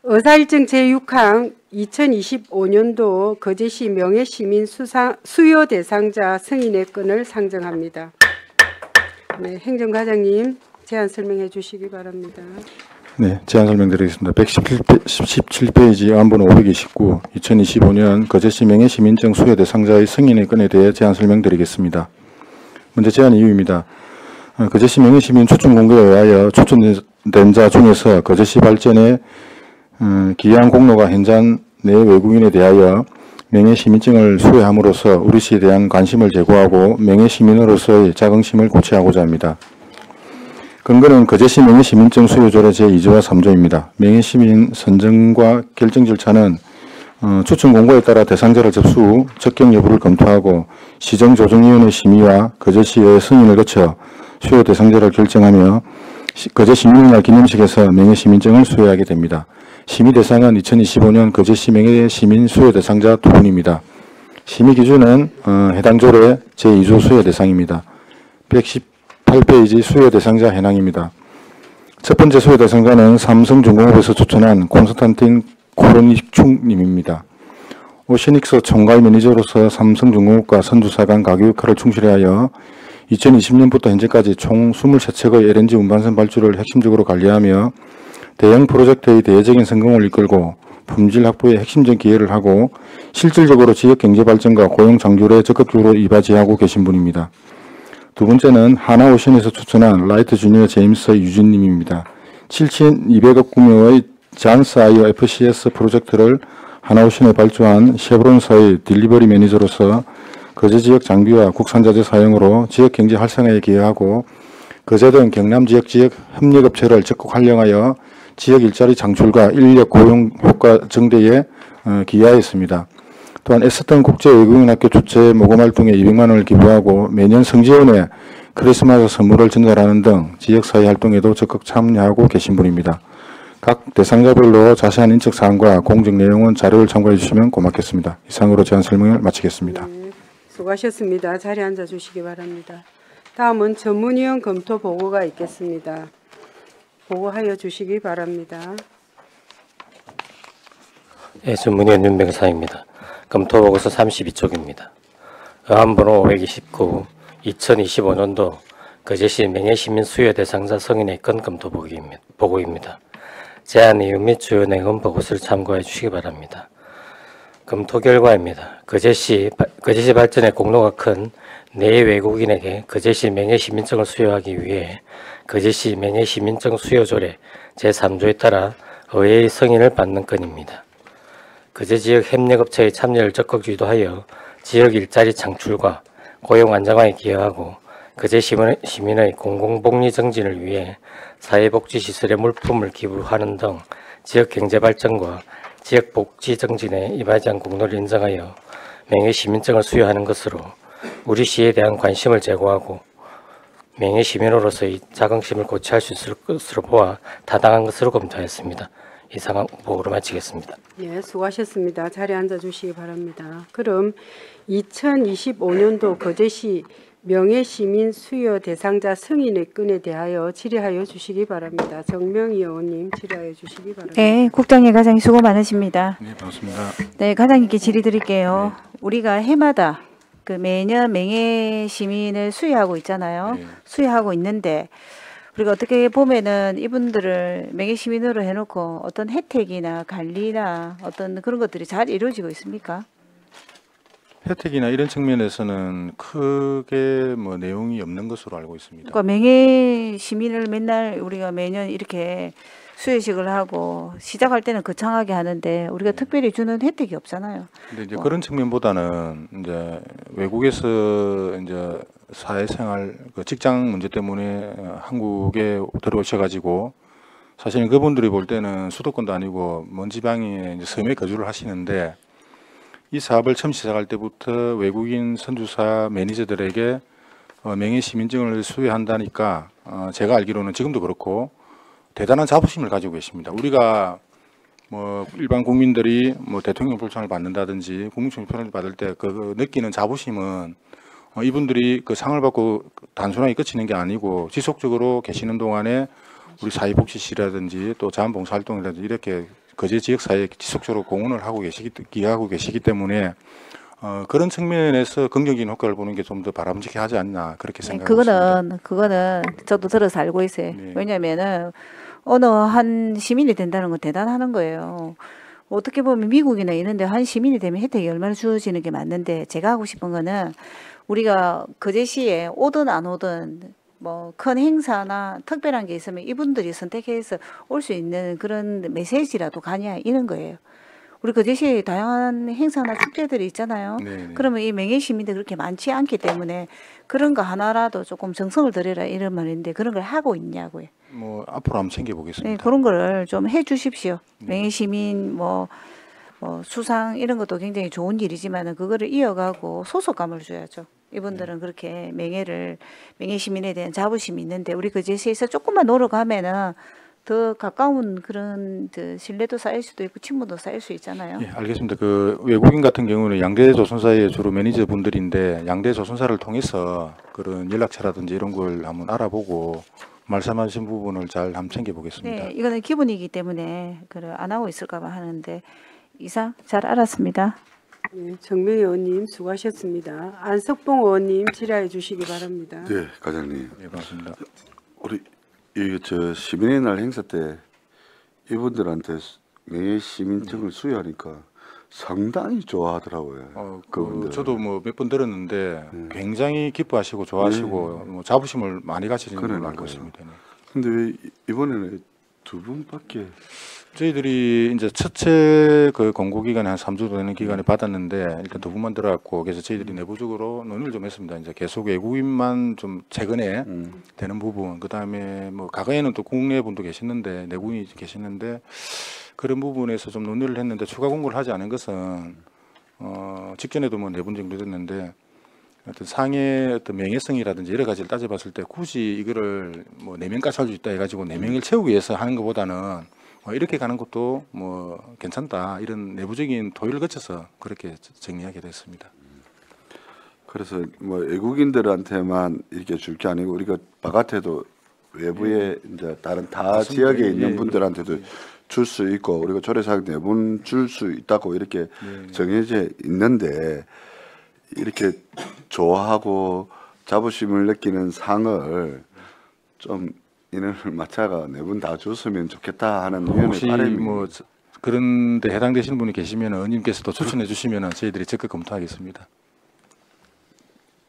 의사일정 제6항 2025년도 거제시 명예시민 수요 대상자 승인의 건을 상정합니다. 네, 행정과장님 제안 설명해 주시기 바랍니다.
네, 제안 설명드리겠습니다. 117페이지 안번호 529 2025년 거제시 명예시민증 수요 대상자의 승인의 건에 대해 제안 설명드리겠습니다. 먼저 제안 이유입니다. 거제시 명예시민 추천 공고에 의하여 추천된 자 중에서 거제시 발전에 기여한 공로가 현저한 내 외국인에 대하여 명예시민증을 수여함으로써 우리 시에 대한 관심을 제고하고 명예시민으로서의 자긍심을 고취하고자 합니다. 근거는 거제시 명예시민증 수여조례 제2조와 3조입니다. 명예시민 선정과 결정 절차는 추천 공고에 따라 대상자를 접수 후 적격 여부를 검토하고 시정조정위원회 심의와 거제시의 승인을 거쳐 수요 대상자를 결정하며 거제시민날 기념식에서 명예시민증을 수여하게 됩니다. 심의 대상은 2025년 거제시 명예시민 수요 대상자 2분입니다. 심의 기준은 해당 조례 제2조 수요 대상입니다. 118페이지 수요 대상자 현황입니다. 첫 번째 수요 대상자는 삼성중공업에서 추천한 콘스탄틴 코르니축님입니다. 오시닉스 총괄 매니저로서 삼성중공업과 선두사 간 가교 역할을 충실히 하여 2020년부터 현재까지 총 23척의 LNG 운반선 발주를 핵심적으로 관리하며 대형 프로젝트의 대외적인 성공을 이끌고 품질 확보에 핵심적 기여를 하고 실질적으로 지역 경제 발전과 고용 창출에 적극적으로 이바지하고 계신 분입니다. 두 번째는 하나오션에서 추천한 라이트 주니어 제임스 유진님입니다. 7,200억 규모의 잔스아이어 FCS 프로젝트를 하나오션에 발주한 쉐브론사의 딜리버리 매니저로서 거제 지역 장비와 국산자재 사용으로 지역 경제 활성화에 기여하고 거제 등 경남 지역 협력업체를 적극 활용하여 지역 일자리 창출과 인력 고용 효과 증대에 기여하였습니다. 또한 에스턴 국제외국인학교 주최 모금활동에 200만 원을 기부하고 매년 성지연에 크리스마스 선물을 전달하는 등 지역사회 활동에도 적극 참여하고 계신 분입니다. 각 대상자별로 자세한 인적 사항과 공적 내용은 자료를 참고해 주시면 고맙겠습니다. 이상으로 제안 설명을 마치겠습니다.
수고하셨습니다. 자리에 앉아 주시기 바랍니다. 다음은 전문위원 검토 보고가 있겠습니다. 보고하여 주시기 바랍니다.
예, 전문위원 윤병사입니다. 검토보고서 32쪽입니다. 의안번호 529 2025년도 거제시 명예시민 수요 대상자 성인의 건 검토 보고입니다. 제안 내용 및 주요 내용 보고서를 참고해 주시기 바랍니다. 검토 결과입니다. 거제시 발전에 공로가 큰 내 외국인에게 거제시 명예시민증을 수여하기 위해 거제시 명예시민증 수여조례 제3조에 따라 의회의 승인을 받는 건입니다. 거제 지역 협력업체의 참여를 적극 유도하여 지역 일자리 창출과 고용 안정화에 기여하고 거제 시민의 공공복리 정진을 위해 사회복지시설에 물품을 기부하는 등 지역 경제 발전과 지역 복지 정진에 이바지한 공로를 인정하여 명예시민증을 수여하는 것으로 우리 시에 대한 관심을 제고하고 명예시민으로서의 자긍심을 고취할 수 있을 것으로 보아 타당한 것으로 검토하였습니다. 이상 보고로 마치겠습니다.
예, 수고하셨습니다. 자리에 앉아 주시기 바랍니다. 그럼 2025년도 거제시 명예시민 수여 대상자 승인의 건에 대하여 질의하여 주시기 바랍니다. 정명희 의원님 질의하여 주시기 바랍니다.
네, 국장님 과장님 수고 많으십니다.
네, 반갑습니다.
네, 과장님께 질의 드릴게요. 우리가 해마다 그 매년 명예시민을 수여하고 있잖아요.
네.
수여하고 있는데 우리가 어떻게 보면은 이분들을 명예시민으로 해놓고 어떤 혜택이나 관리나 어떤 그런 것들이 잘 이루어지고 있습니까?
혜택이나 이런 측면에서는 크게 뭐 내용이 없는 것으로 알고 있습니다.
그러니까 명예시민을 맨날 우리가 매년 이렇게 수여식을 하고 시작할 때는 거창하게 하는데 우리가 특별히 주는 혜택이 없잖아요.
근데 이제 그런 측면보다는 이제 외국에서 이제 사회생활 그 직장 문제 때문에 한국에 들어오셔가지고 사실은 그분들이 볼 때는 수도권도 아니고 먼 지방에 이제 섬에 거주를 하시는데 이 사업을 처음 시작할 때부터 외국인 선주사 매니저들에게 명예시민증을 수여한다니까 제가 알기로는 지금도 그렇고 대단한 자부심을 가지고 계십니다. 우리가 뭐 일반 국민들이 뭐 대통령 불상을 받는다든지 국무총리표를 받을 때 그 느끼는 자부심은 이분들이 그 상을 받고 단순하게 끝이는 게 아니고 지속적으로 계시는 동안에 우리 사회복지시라든지 또 자원봉사활동이라든지 이렇게 거제 지역사회에 지속적으로 공헌을 하고 기여하고 계시기 때문에 그런 측면에서 긍정적인 효과를 보는 게 좀 더 바람직하지 않나 그렇게 생각하고 있습니다.
그거는 저도 들어서 알고 있어요.
네.
왜냐면은 어느 한 시민이 된다는 건 대단한 거예요. 어떻게 보면 미국이나 이런데 한 시민이 되면 혜택이 얼마나 주어지는 게 맞는데 제가 하고 싶은 거는 우리가 거제시에 오든 안 오든 뭐 큰 행사나 특별한 게 있으면 이분들이 선택해서 올 수 있는 그런 메시지라도 가냐 이런 거예요. 우리 거제시에 다양한 행사나 축제들이 있잖아요.
네.
그러면 이 명예 시민들 그렇게 많지 않기 때문에 그런 거 하나라도 조금 정성을 들여라 이런 말인데 그런 걸 하고 있냐고요.
뭐 앞으로 한번 챙겨보겠습니다.
네, 그런 거를 좀 해주십시오. 명예 시민 뭐 수상 이런 것도 굉장히 좋은 일이지만은 그거를 이어가고 소속감을 줘야죠. 이분들은 그렇게 명예 시민에 대한 자부심이 있는데 우리 거제시에서 조금만 노력하면은 더 가까운 그런 신뢰도 쌓일 수도 있고 친분도 쌓일 수 있잖아요.
예, 알겠습니다. 그 외국인 같은 경우는 양대 조선사의 주로 매니저 분들인데 양대 조선사를 통해서 그런 연락처라든지 이런 걸 한번 알아보고 말씀하신 부분을 잘 한번 챙겨보겠습니다.
네, 이거는 기본이기 때문에 안 하고 있을까봐 하는데 이상 잘 알았습니다.
네, 정명 의원님 수고하셨습니다. 안석봉 의원님 질의해 주시기 바랍니다.
네, 과장님.
네, 반갑습니다.
우리 저 시민의 날 행사 때 이분들한테 명예 시민증을 수여하니까 상당히 좋아하더라고요. 그분들.
저도 뭐 몇 번 들었는데 굉장히 기뻐하시고 좋아하시고 뭐 자부심을 많이 가지시는 걸로 알고 있습니다.
근데 왜 이번에는 두 분밖에?
저희들이 이제 첫째 그 공고 기간에 한 3주 되는 기간에 받았는데 일단 두 분만 들어갔고 그래서 저희들이 내부적으로 논의를 좀 했습니다. 이제 계속 외국인만 좀 최근에 되는 부분, 그 다음에 뭐 과거에는 또 국내 분도 계셨는데 내국인이 계셨는데 그런 부분에서 좀 논의를 했는데 추가 공고를 하지 않은 것은 직전에도 뭐 4분 정도 됐는데 어떤 상의 어떤 명예성이라든지 여러 가지를 따져봤을 때 굳이 이거를 뭐 4명까지 할 수 있다 해가지고 4명을 채우기 위해서 하는 것보다는 이렇게 가는 것도 뭐 괜찮다 이런 내부적인 토의를 거쳐서 그렇게 정리하게 됐습니다.
그래서 뭐 외국인들한테만 이렇게 줄 게 아니고 우리가 바깥에도 외부에 이제 다른 다 지역에 있는 분들한테도 줄 수 있고 우리가 조례사항 4분 줄 수 있다고 이렇게 정해져 있는데 이렇게 좋아하고 자부심을 느끼는 상을 좀 인원을 맞춰가 4분 다 줬으면 좋겠다 하는
혹시
바람이
뭐 그런데 해당되시는 분이 계시면 의원님께서도 추천해 주시면 저희들이 적극 검토하겠습니다.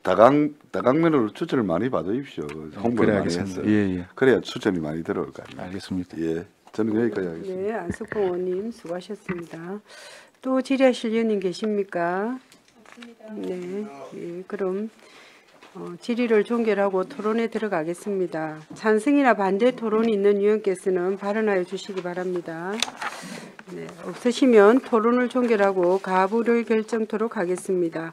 다각면으로 추천을 많이 받으십시오. 홍보를 많이 했어요.
예.
그래야 추천이 많이 들어올 거 아니에요.
알겠습니다.
예, 저는 여기까지 하겠습니다.
네, 안석봉 의원님 수고하셨습니다. 또 질의하실 의원님 계십니까? 네, 예, 그럼 질의를 종결하고 토론에 들어가겠습니다. 찬성이나 반대 토론이 있는 의원께서는 발언하여 주시기 바랍니다. 네, 없으시면 토론을 종결하고 가부를 결정토록 하겠습니다.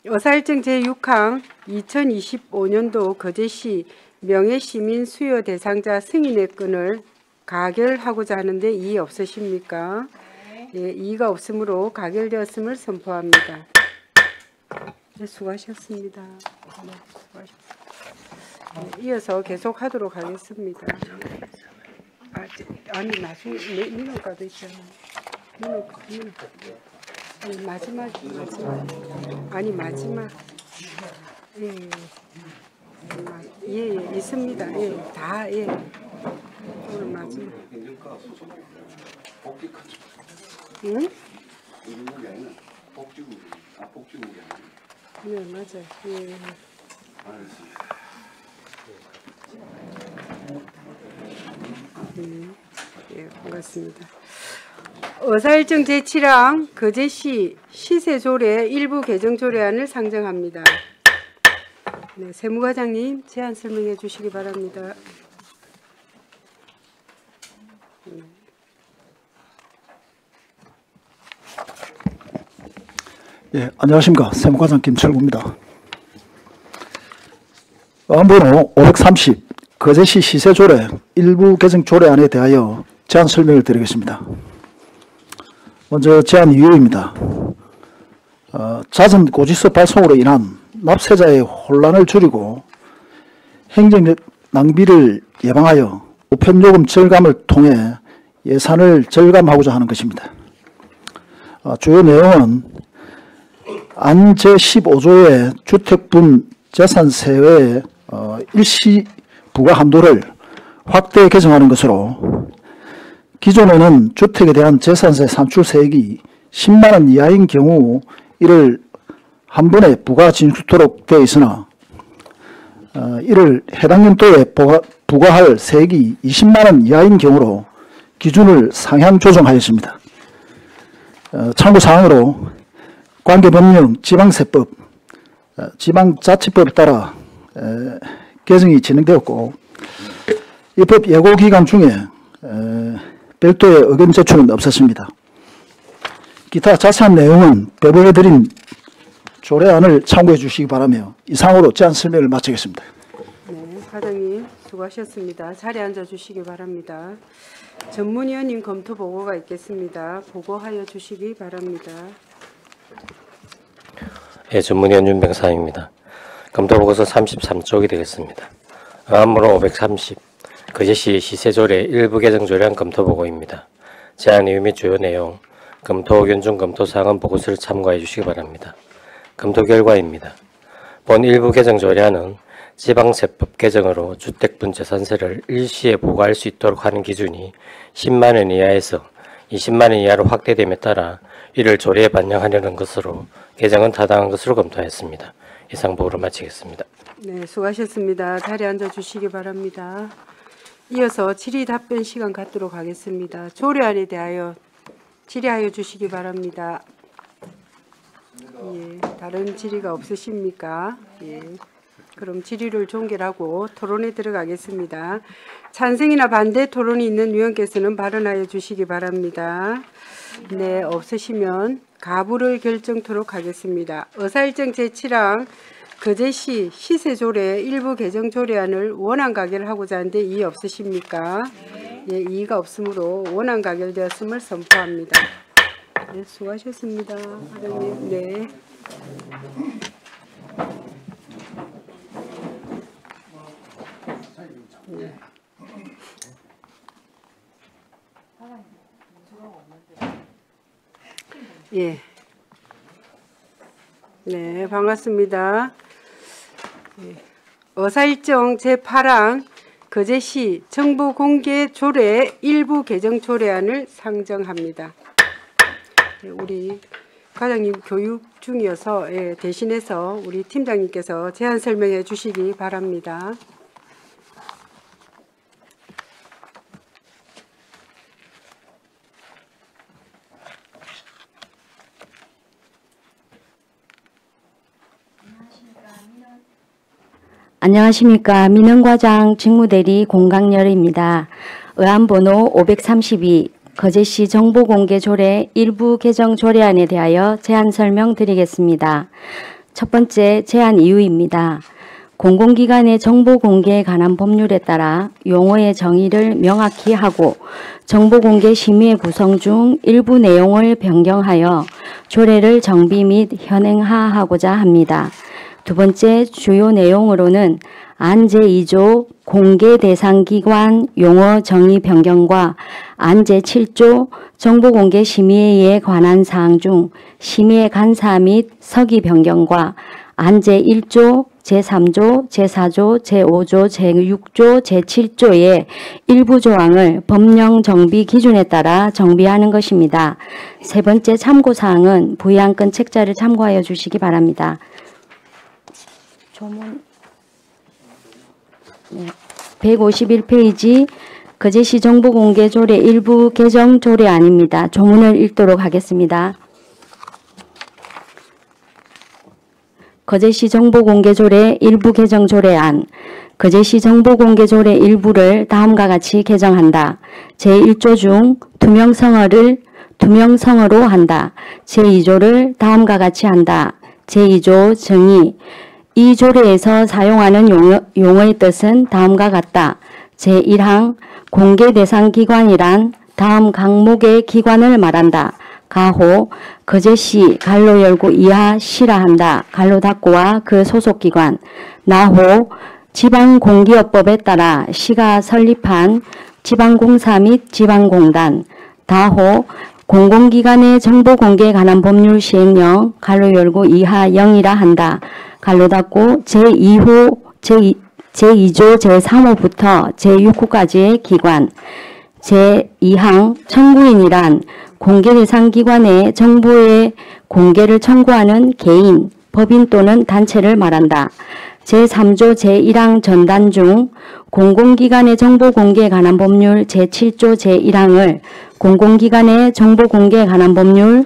어사일정 제6항 2025년도 거제시 명예시민 수요 대상자 승인의 건을 가결하고자 하는데 이의 없으십니까? 예, 이의가 없으므로 가결되었음을 선포합니다. 네, 수고하셨습니다. 네, 수고하셨습니다. 네, 이어서 계속하도록 하겠습니다. 아니 나중에 민원과도 있잖아요. 아니 마지막 아니 마지막 예 있습니다. 다 오늘 마지막 응? 네 맞아요. 예, 반갑습니다. 어사일정 제7항 거제시 시세조례 일부 개정조례안을 상정합니다. 네, 세무과장님 제안 설명해 주시기 바랍니다.
예, 안녕하십니까. 세무과장 김철구입니다. 안번호 530 거제시 시세조례 일부 개정조례안에 대하여 제안 설명을 드리겠습니다. 먼저 제안 이유입니다. 잦은 고지서 발송으로 인한 납세자의 혼란을 줄이고 행정적 낭비를 예방하여 우편요금 절감을 통해 예산을 절감하고자 하는 것입니다. 주요 내용은 안 제15조의 주택분 재산세의 일시 부과 한도를 확대 개정하는 것으로 기존에는 주택에 대한 재산세 산출세액이 10만 원 이하인 경우 이를 한 번에 부과 징수토록 되어 있으나 이를 해당 연도에 부과할 세액이 20만 원 이하인 경우로 기준을 상향 조정하였습니다. 참고사항으로 관계법령 지방세법, 지방자치법에 따라 개정이 진행되었고 입법 예고기간 중에 별도의 의견 제출은 없었습니다. 기타 자세한 내용은 배부해드린 조례안을 참고해 주시기 바라며 이상으로 제안 설명을 마치겠습니다.
네, 과장님 수고하셨습니다. 자리에 앉아 주시기 바랍니다. 전문위원님 검토 보고가 있겠습니다. 보고하여 주시기 바랍니다.
예, 전문위원 윤병사입니다. 검토 보고서 33쪽이 되겠습니다. 의안번호 530 거제시 시세조례 일부 개정 조례안 검토 보고입니다. 제안 이유 및 주요 내용, 검토 의견 중 검토 사항은 보고서를 참고해 주시기 바랍니다. 검토 결과입니다. 본 일부 개정 조례안은 지방세법 개정으로 주택분재산세를 일시에 부과할 수 있도록 하는 기준이 10만 원 이하에서 20만 원 이하로 확대됨에 따라 이를 조례에 반영하려는 것으로 개정은 타당한 것으로 검토하였습니다. 이상 보고를 마치겠습니다.
네, 수고하셨습니다. 자리에 앉아 주시기 바랍니다. 이어서 질의 답변 시간 갖도록 하겠습니다. 조례안에 대하여 질의하여 주시기 바랍니다. 예, 다른 질의가 없으십니까? 예. 그럼 질의를 종결하고 토론에 들어가겠습니다. 찬성이나 반대 토론이 있는 위원께서는 발언하여 주시기 바랍니다. 네, 없으시면 가부를 결정토록 하겠습니다. 의사일정 제7항 거제시 시세조례 일부 개정 조례안을 원안 가결하고자 하는데 이의 없으십니까? 예, 이의가 없으므로 원안 가결되었음을 선포합니다. 네, 수고하셨습니다. 과장님. 네. 예. 네, 반갑습니다. 예. 의사일정 제8항 거제시 정보공개조례 일부 개정 조례안을 상정합니다. 예, 우리 과장님 교육 중이어서 대신해서 우리 팀장님께서 제안 설명해 주시기 바랍니다.
안녕하십니까. 민원과장 직무대리 공강열입니다. 의안번호 532 거제시 정보공개조례 일부 개정 조례안에 대하여 제안 설명드리겠습니다. 첫 번째 제안 이유입니다. 공공기관의 정보 공개에 관한 법률에 따라 용어의 정의를 명확히 하고 정보공개 심의의 구성 중 일부 내용을 변경하여 조례를 정비 및 현행화하고자 합니다. 두 번째 주요 내용으로는 안 제2조 공개 대상 기관 용어 정의 변경과 안 제7조 정보공개 심의에 관한 사항 중 심의의 간사 및 서기 변경과 안 제1조 제3조, 제4조, 제5조, 제6조, 제7조의 일부 조항을 법령 정비 기준에 따라 정비하는 것입니다. 세 번째 참고사항은 부의안건 책자를 참고하여 주시기 바랍니다. 조문 151페이지 거제시 정보공개조례 일부 개정 조례안입니다. 조문을 읽도록 하겠습니다. 거제시 정보공개조례 일부 개정 조례안 거제시 정보공개조례 일부를 다음과 같이 개정한다. 제1조 중 투명성어로 한다. 제2조를 다음과 같이 한다. 제2조 정의 이 조례에서 사용하는 용어의 뜻은 다음과 같다. 제1항 공개 대상 기관이란 다음 항목의 기관을 말한다. 가호 거제시 갈로 열고 이하 시라 한다. 갈로 닫고와 그 소속기관. 나호 지방공기업법에 따라 시가 설립한 지방공사 및 지방공단. 다호 공공기관의 정보공개에 관한 법률 시행령 갈로 열고 이하 0이라 한다. 갈로 닫고 제2조 제3호부터 제6호까지의 기관. 제2항 청구인이란 공개 대상 기관의 정보의 공개를 청구하는 개인, 법인 또는 단체를 말한다. 제3조 제1항 전단 중 공공기관의 정보 공개에 관한 법률 제7조 제1항을 공공기관의 정보 공개에 관한 법률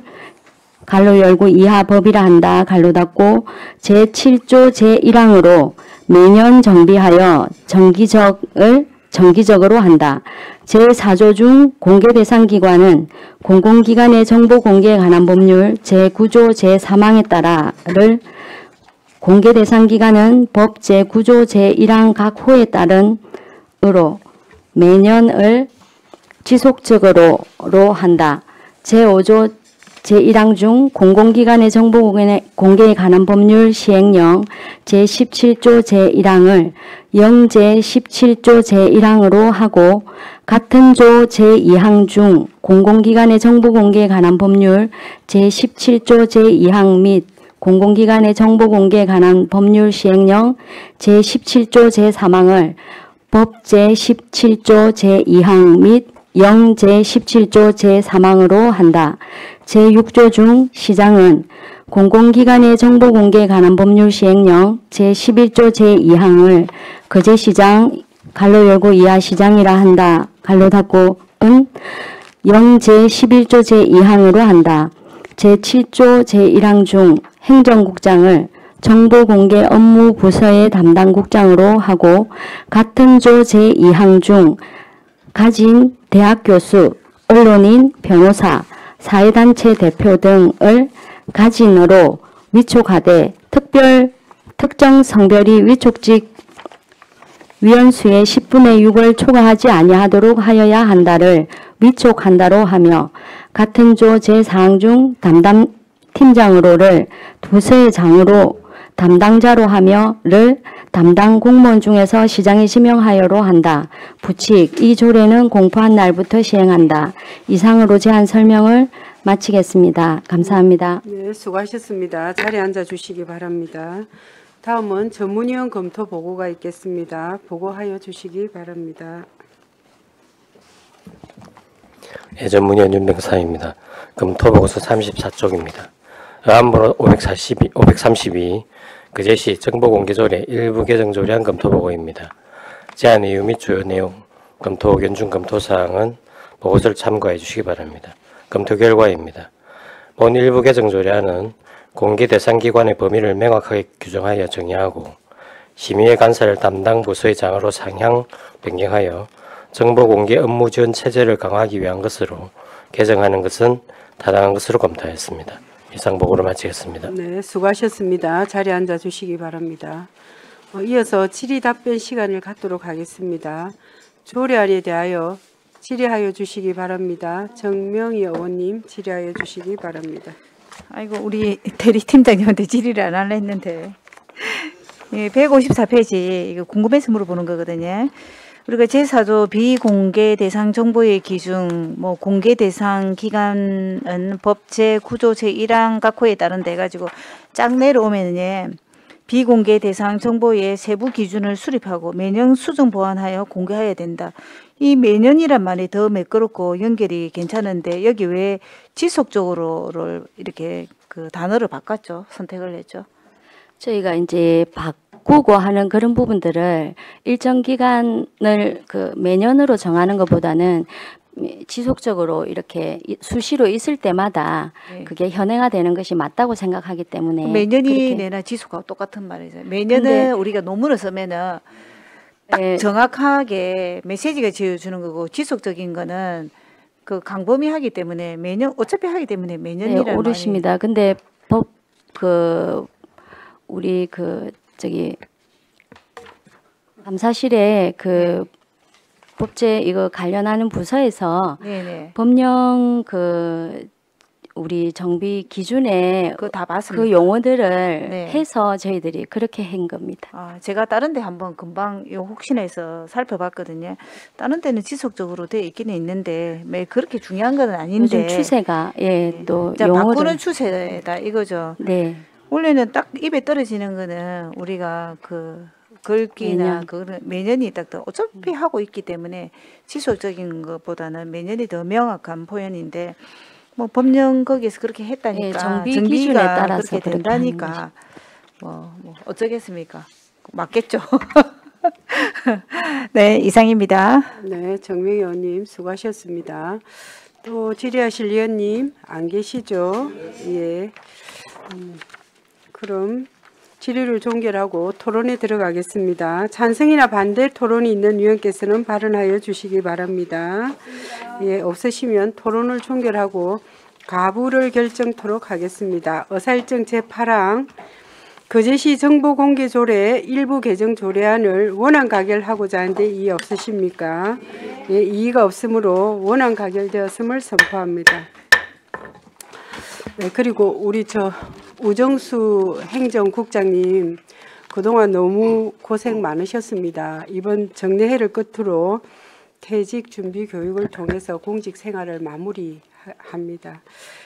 갈로 열고 이하 법이라 한다. 갈로 닫고 제7조 제1항으로 매년 정비하여 정기적으로 한다. 제4조 중 공개 대상 기관은 공공기관의 정보 공개에 관한 법률 제9조 제3항에 따라를 공개 대상 기관은 법 제9조 제1항 각 호에 따른으로 매년을 지속적으로 한다. 제5조 제1항 중 공공기관의 정보 공개에 관한 법률 시행령 제17조 제1항을 영제 17조 제1항으로 하고 같은 조 제2항 중 공공기관의 정보 공개에 관한 법률 제17조 제2항 및 공공기관의 정보 공개에 관한 법률 시행령 제17조 제3항을 법 제17조 제2항 및 영 제17조 제3항으로 한다. 제6조 중 시장은 공공기관의 정보 공개에 관한 법률 시행령 제11조 제2항을 거제시장 갈로 열고 이하 시장이라 한다. 갈로 닫고은 영 제11조 제2항으로 한다. 제7조 제1항 중 행정국장을 정보공개 업무 부서의 담당국장으로 하고 같은 조 제2항 중 가진 대학 교수, 언론인, 변호사, 사회단체 대표 등을 가진으로 위촉하되 특정 성별이 위촉직 위원수의 10분의 6을 초과하지 아니하도록 하여야 한다를 위촉한다로 하며 같은 조 제4항 중 담당 팀장으로를 부서의 장으로 담당자로 하며를 담당 공무원 중에서 시장에 지명하여로 한다. 부칙 이 조례는 공포한 날부터 시행한다. 이상으로 제안 설명을 마치겠습니다. 감사합니다.
네, 수고하셨습니다. 자리에 앉아 주시기 바랍니다. 다음은 전문위원 검토 보고가 있겠습니다. 보고하여 주시기 바랍니다.
예, 전문위원 윤병사입니다. 검토 보고서 34쪽입니다. 의안번호 532 그제시 정보공개조례 일부 개정 조례안 검토 보고입니다. 제안 이유 및 주요 내용, 검토 의견 중 검토사항은 보고서를 참고해 주시기 바랍니다. 검토 결과입니다. 본 일부 개정 조례안은 공개 대상 기관의 범위를 명확하게 규정하여 정의하고 심의의 간사를 담당 부서의 장으로 상향 변경하여 정보공개 업무 지원 체제를 강화하기 위한 것으로 개정하는 것은 타당한 것으로 검토하였습니다. 이상 보고를 마치겠습니다.
네, 수고하셨습니다. 자리에 앉아 주시기 바랍니다. 이어서 질의 답변 시간을 갖도록 하겠습니다. 조례안에 대하여 질의하여 주시기 바랍니다. 정명희 의원님 질의하여 주시기 바랍니다.
아이고 우리 대리팀장님한테 질의를 안 하려 했는데 예, 154페이지 이거 궁금해서 물어보는 거거든요. 우리가 제4조 비공개 대상 정보의 기준, 뭐 공개 대상 기간은 법 제9조 제1항 각 호에 따른다 해가지고 쫙 내려오면은 비공개 대상 정보의 세부 기준을 수립하고 매년 수정 보완하여 공개해야 된다. 이 매년이란 말이 더 매끄럽고 연결이 괜찮은데 여기 왜 지속적으로를 이렇게 그 단어를 바꿨죠? 선택을 했죠?
저희가 이제 바꾸고 하는 그런 부분들을 일정 기간을 그 매년으로 정하는 것보다는 지속적으로 이렇게 수시로 있을 때마다
네.
그게 현행화되는 것이 맞다고 생각하기 때문에
매년이 내나 지속하고 똑같은 말이죠. 매년은 우리가 논문을 쓰면은 딱
네.
정확하게 메시지가 지어주는 거고 지속적인 거는 그 강범위하기 때문에 매년 어차피 하기 때문에 매년이라는
네, 오르십니다. 근데 법 그 우리 그 저기 감사실에 그 법제 이거 관련하는 부서에서
네네.
법령 그 우리 정비 기준에
그거 다 봤습니다.
그 용어들을
네.
해서 저희들이 그렇게 한 겁니다.
아, 제가 다른 데 한번 금방 요 혹시나 해서 살펴봤거든요. 다른 데는 지속적으로 돼 있기는 있는데 매 그렇게 중요한 건 아닌데
요즘 추세가 예, 또
자,
용어를
바꾸는 추세다 이거죠.
네.
원래는 딱 입에 떨어지는 거는 우리가 그 글귀나
매년.
그 매년이 딱 어차피 하고 있기 때문에 지속적인 것보다는 매년이 더 명확한 표현인데 뭐 법령 거기에서 그렇게 했다니까
예, 정비
정비가
기준에 따라서
그렇게
그렇게 하는
된다니까 뭐 어쩌겠습니까? 맞겠죠. 네, 이상입니다.
네, 정명희 의원님 수고하셨습니다. 또 질의하실 위원님 안 계시죠? 예. 그럼 질의를 종결하고 토론에 들어가겠습니다. 찬성이나 반대 토론이 있는 위원께서는 발언하여 주시기 바랍니다. 예, 없으시면 토론을 종결하고 가부를 결정토록 하겠습니다. 의사일정 제8항 거제시 정보공개조례 일부 개정 조례안을 원안 가결하고자 하는데 이의 없으십니까? 예, 이의가 없으므로 원안 가결되었음을 선포합니다. 네, 그리고 우리 우정수 행정국장님 그동안 너무 고생 많으셨습니다. 이번 정례회를 끝으로 퇴직 준비 교육을 통해서 공직 생활을 마무리합니다.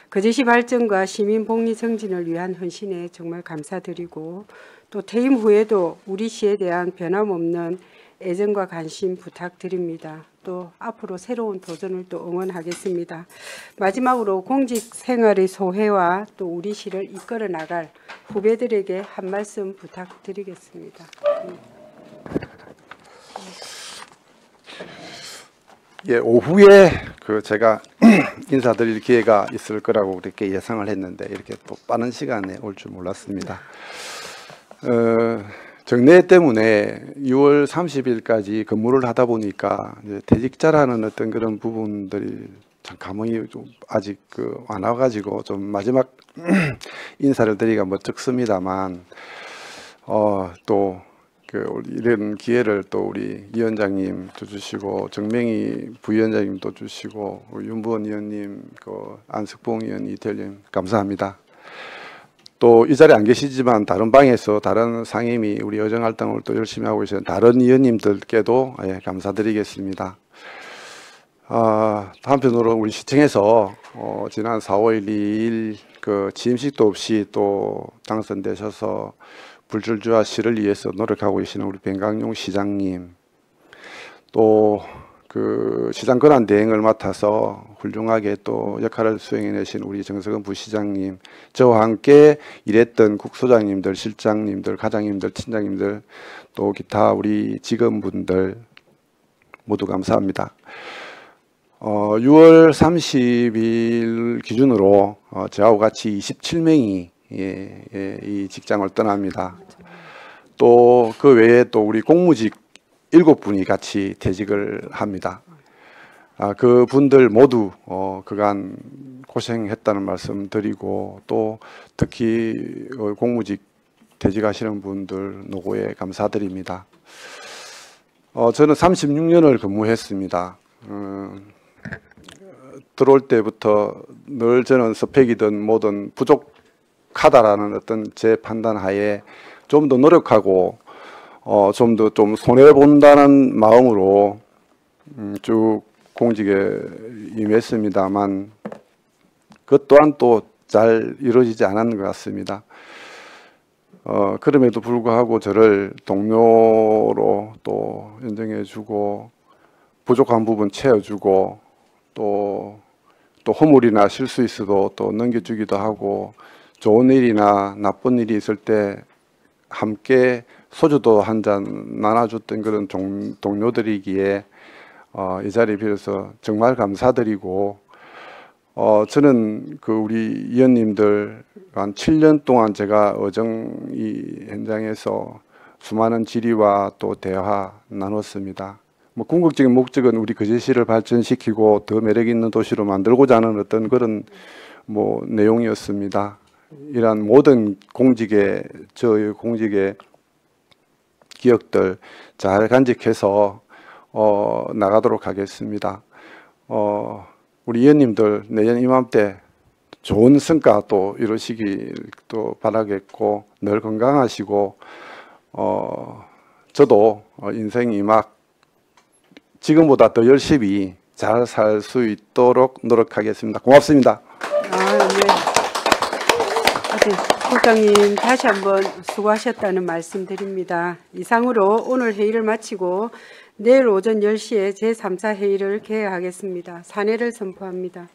거제시 발전과 시민 복리 정진을 위한 헌신에 정말 감사드리고 또 퇴임 후에도 우리 시에 대한 변함없는 애정과 관심 부탁드립니다. 또 앞으로 새로운 도전을 또 응원하겠습니다. 마지막으로 공직 생활의 소회와 또 우리 시를 이끌어 나갈 후배들에게 한 말씀 부탁드리겠습니다.
예, 오후에 제가 인사드릴 기회가 있을 거라고 그렇게 예상을 했는데 이렇게 또 빠른 시간에 올 줄 몰랐습니다. 정례 때문에 6월 30일까지 근무를 하다 보니까 이제 퇴직자라는 어떤 그런 부분들이 참 감흥이 좀 아직 안 와가지고 좀 마지막 인사를 드리기가 멋쩍습니다만 또 이런 기회를 또 우리 위원장님도 주시고 정명희 부위원장님도 주시고 윤부원 의원님, 안석봉 의원, 이태일님 감사합니다. 또 이 자리에 안 계시지만 다른 방에서 다른 상임위 우리 여정활동을 또 열심히 하고 계시는 다른 위원님들께도 감사드리겠습니다. 한편으로 우리 시청에서 지난 4월 2일 취임식도 없이 또 당선되셔서 불출주와 시를 위해서 노력하고 계시는 우리 변강용 시장님, 또 시장 권한 대행을 맡아서 훌륭하게 또 역할을 수행해내신 우리 정석은 부시장님, 저와 함께 일했던 국소장님들, 실장님들, 과장님들, 팀장님들, 또 기타 우리 직원분들 모두 감사합니다. 6월 30일 기준으로 저하고 같이 27명이 이 직장을 떠납니다. 또 그 외에 또 우리 공무직 7분이 같이 퇴직을 합니다. 그 분들 모두 그간 고생했다는 말씀 드리고 또 특히 공무직 퇴직하시는 분들 노고에 감사드립니다. 저는 36년을 근무했습니다. 들어올 때부터 늘 저는 스펙이든 뭐든 부족하다라는 어떤 제 판단 하에 좀 더 노력하고 좀 더 손해본다는 마음으로 쭉 공직에 임했습니다만 그것 또한 또 잘 이루어지지 않았는 것 같습니다. 그럼에도 불구하고 저를 동료로 또 인정해주고 부족한 부분 채워주고 또 허물이나 실수 있어도 또 넘겨주기도 하고 좋은 일이나 나쁜 일이 있을 때 함께 소주도 한 잔 나눠줬던 그런 동료들이기에 이 자리에 빌어서 정말 감사드리고 저는 우리 위원님들 한 7년 동안 제가 어정이 현장에서 수많은 질의와 또 대화 나눴습니다. 궁극적인 목적은 우리 거제시를 발전시키고 더 매력 있는 도시로 만들고자 하는 어떤 그런 내용이었습니다. 이러한 모든 저의 공직의 기억들 잘 간직해서 나가도록 하겠습니다. 우리 위원님들 내년 이맘때 좋은 성과 또 이루시길 또 바라겠고 늘 건강하시고 저도 인생 이막 지금보다 더 열심히 잘 살 수 있도록 노력하겠습니다. 고맙습니다.
네. 국장님 다시 한번 수고하셨다는 말씀 드립니다. 이상으로 오늘 회의를 마치고 내일 오전 10시에 제3차 회의를 개회하겠습니다. 산회를 선포합니다.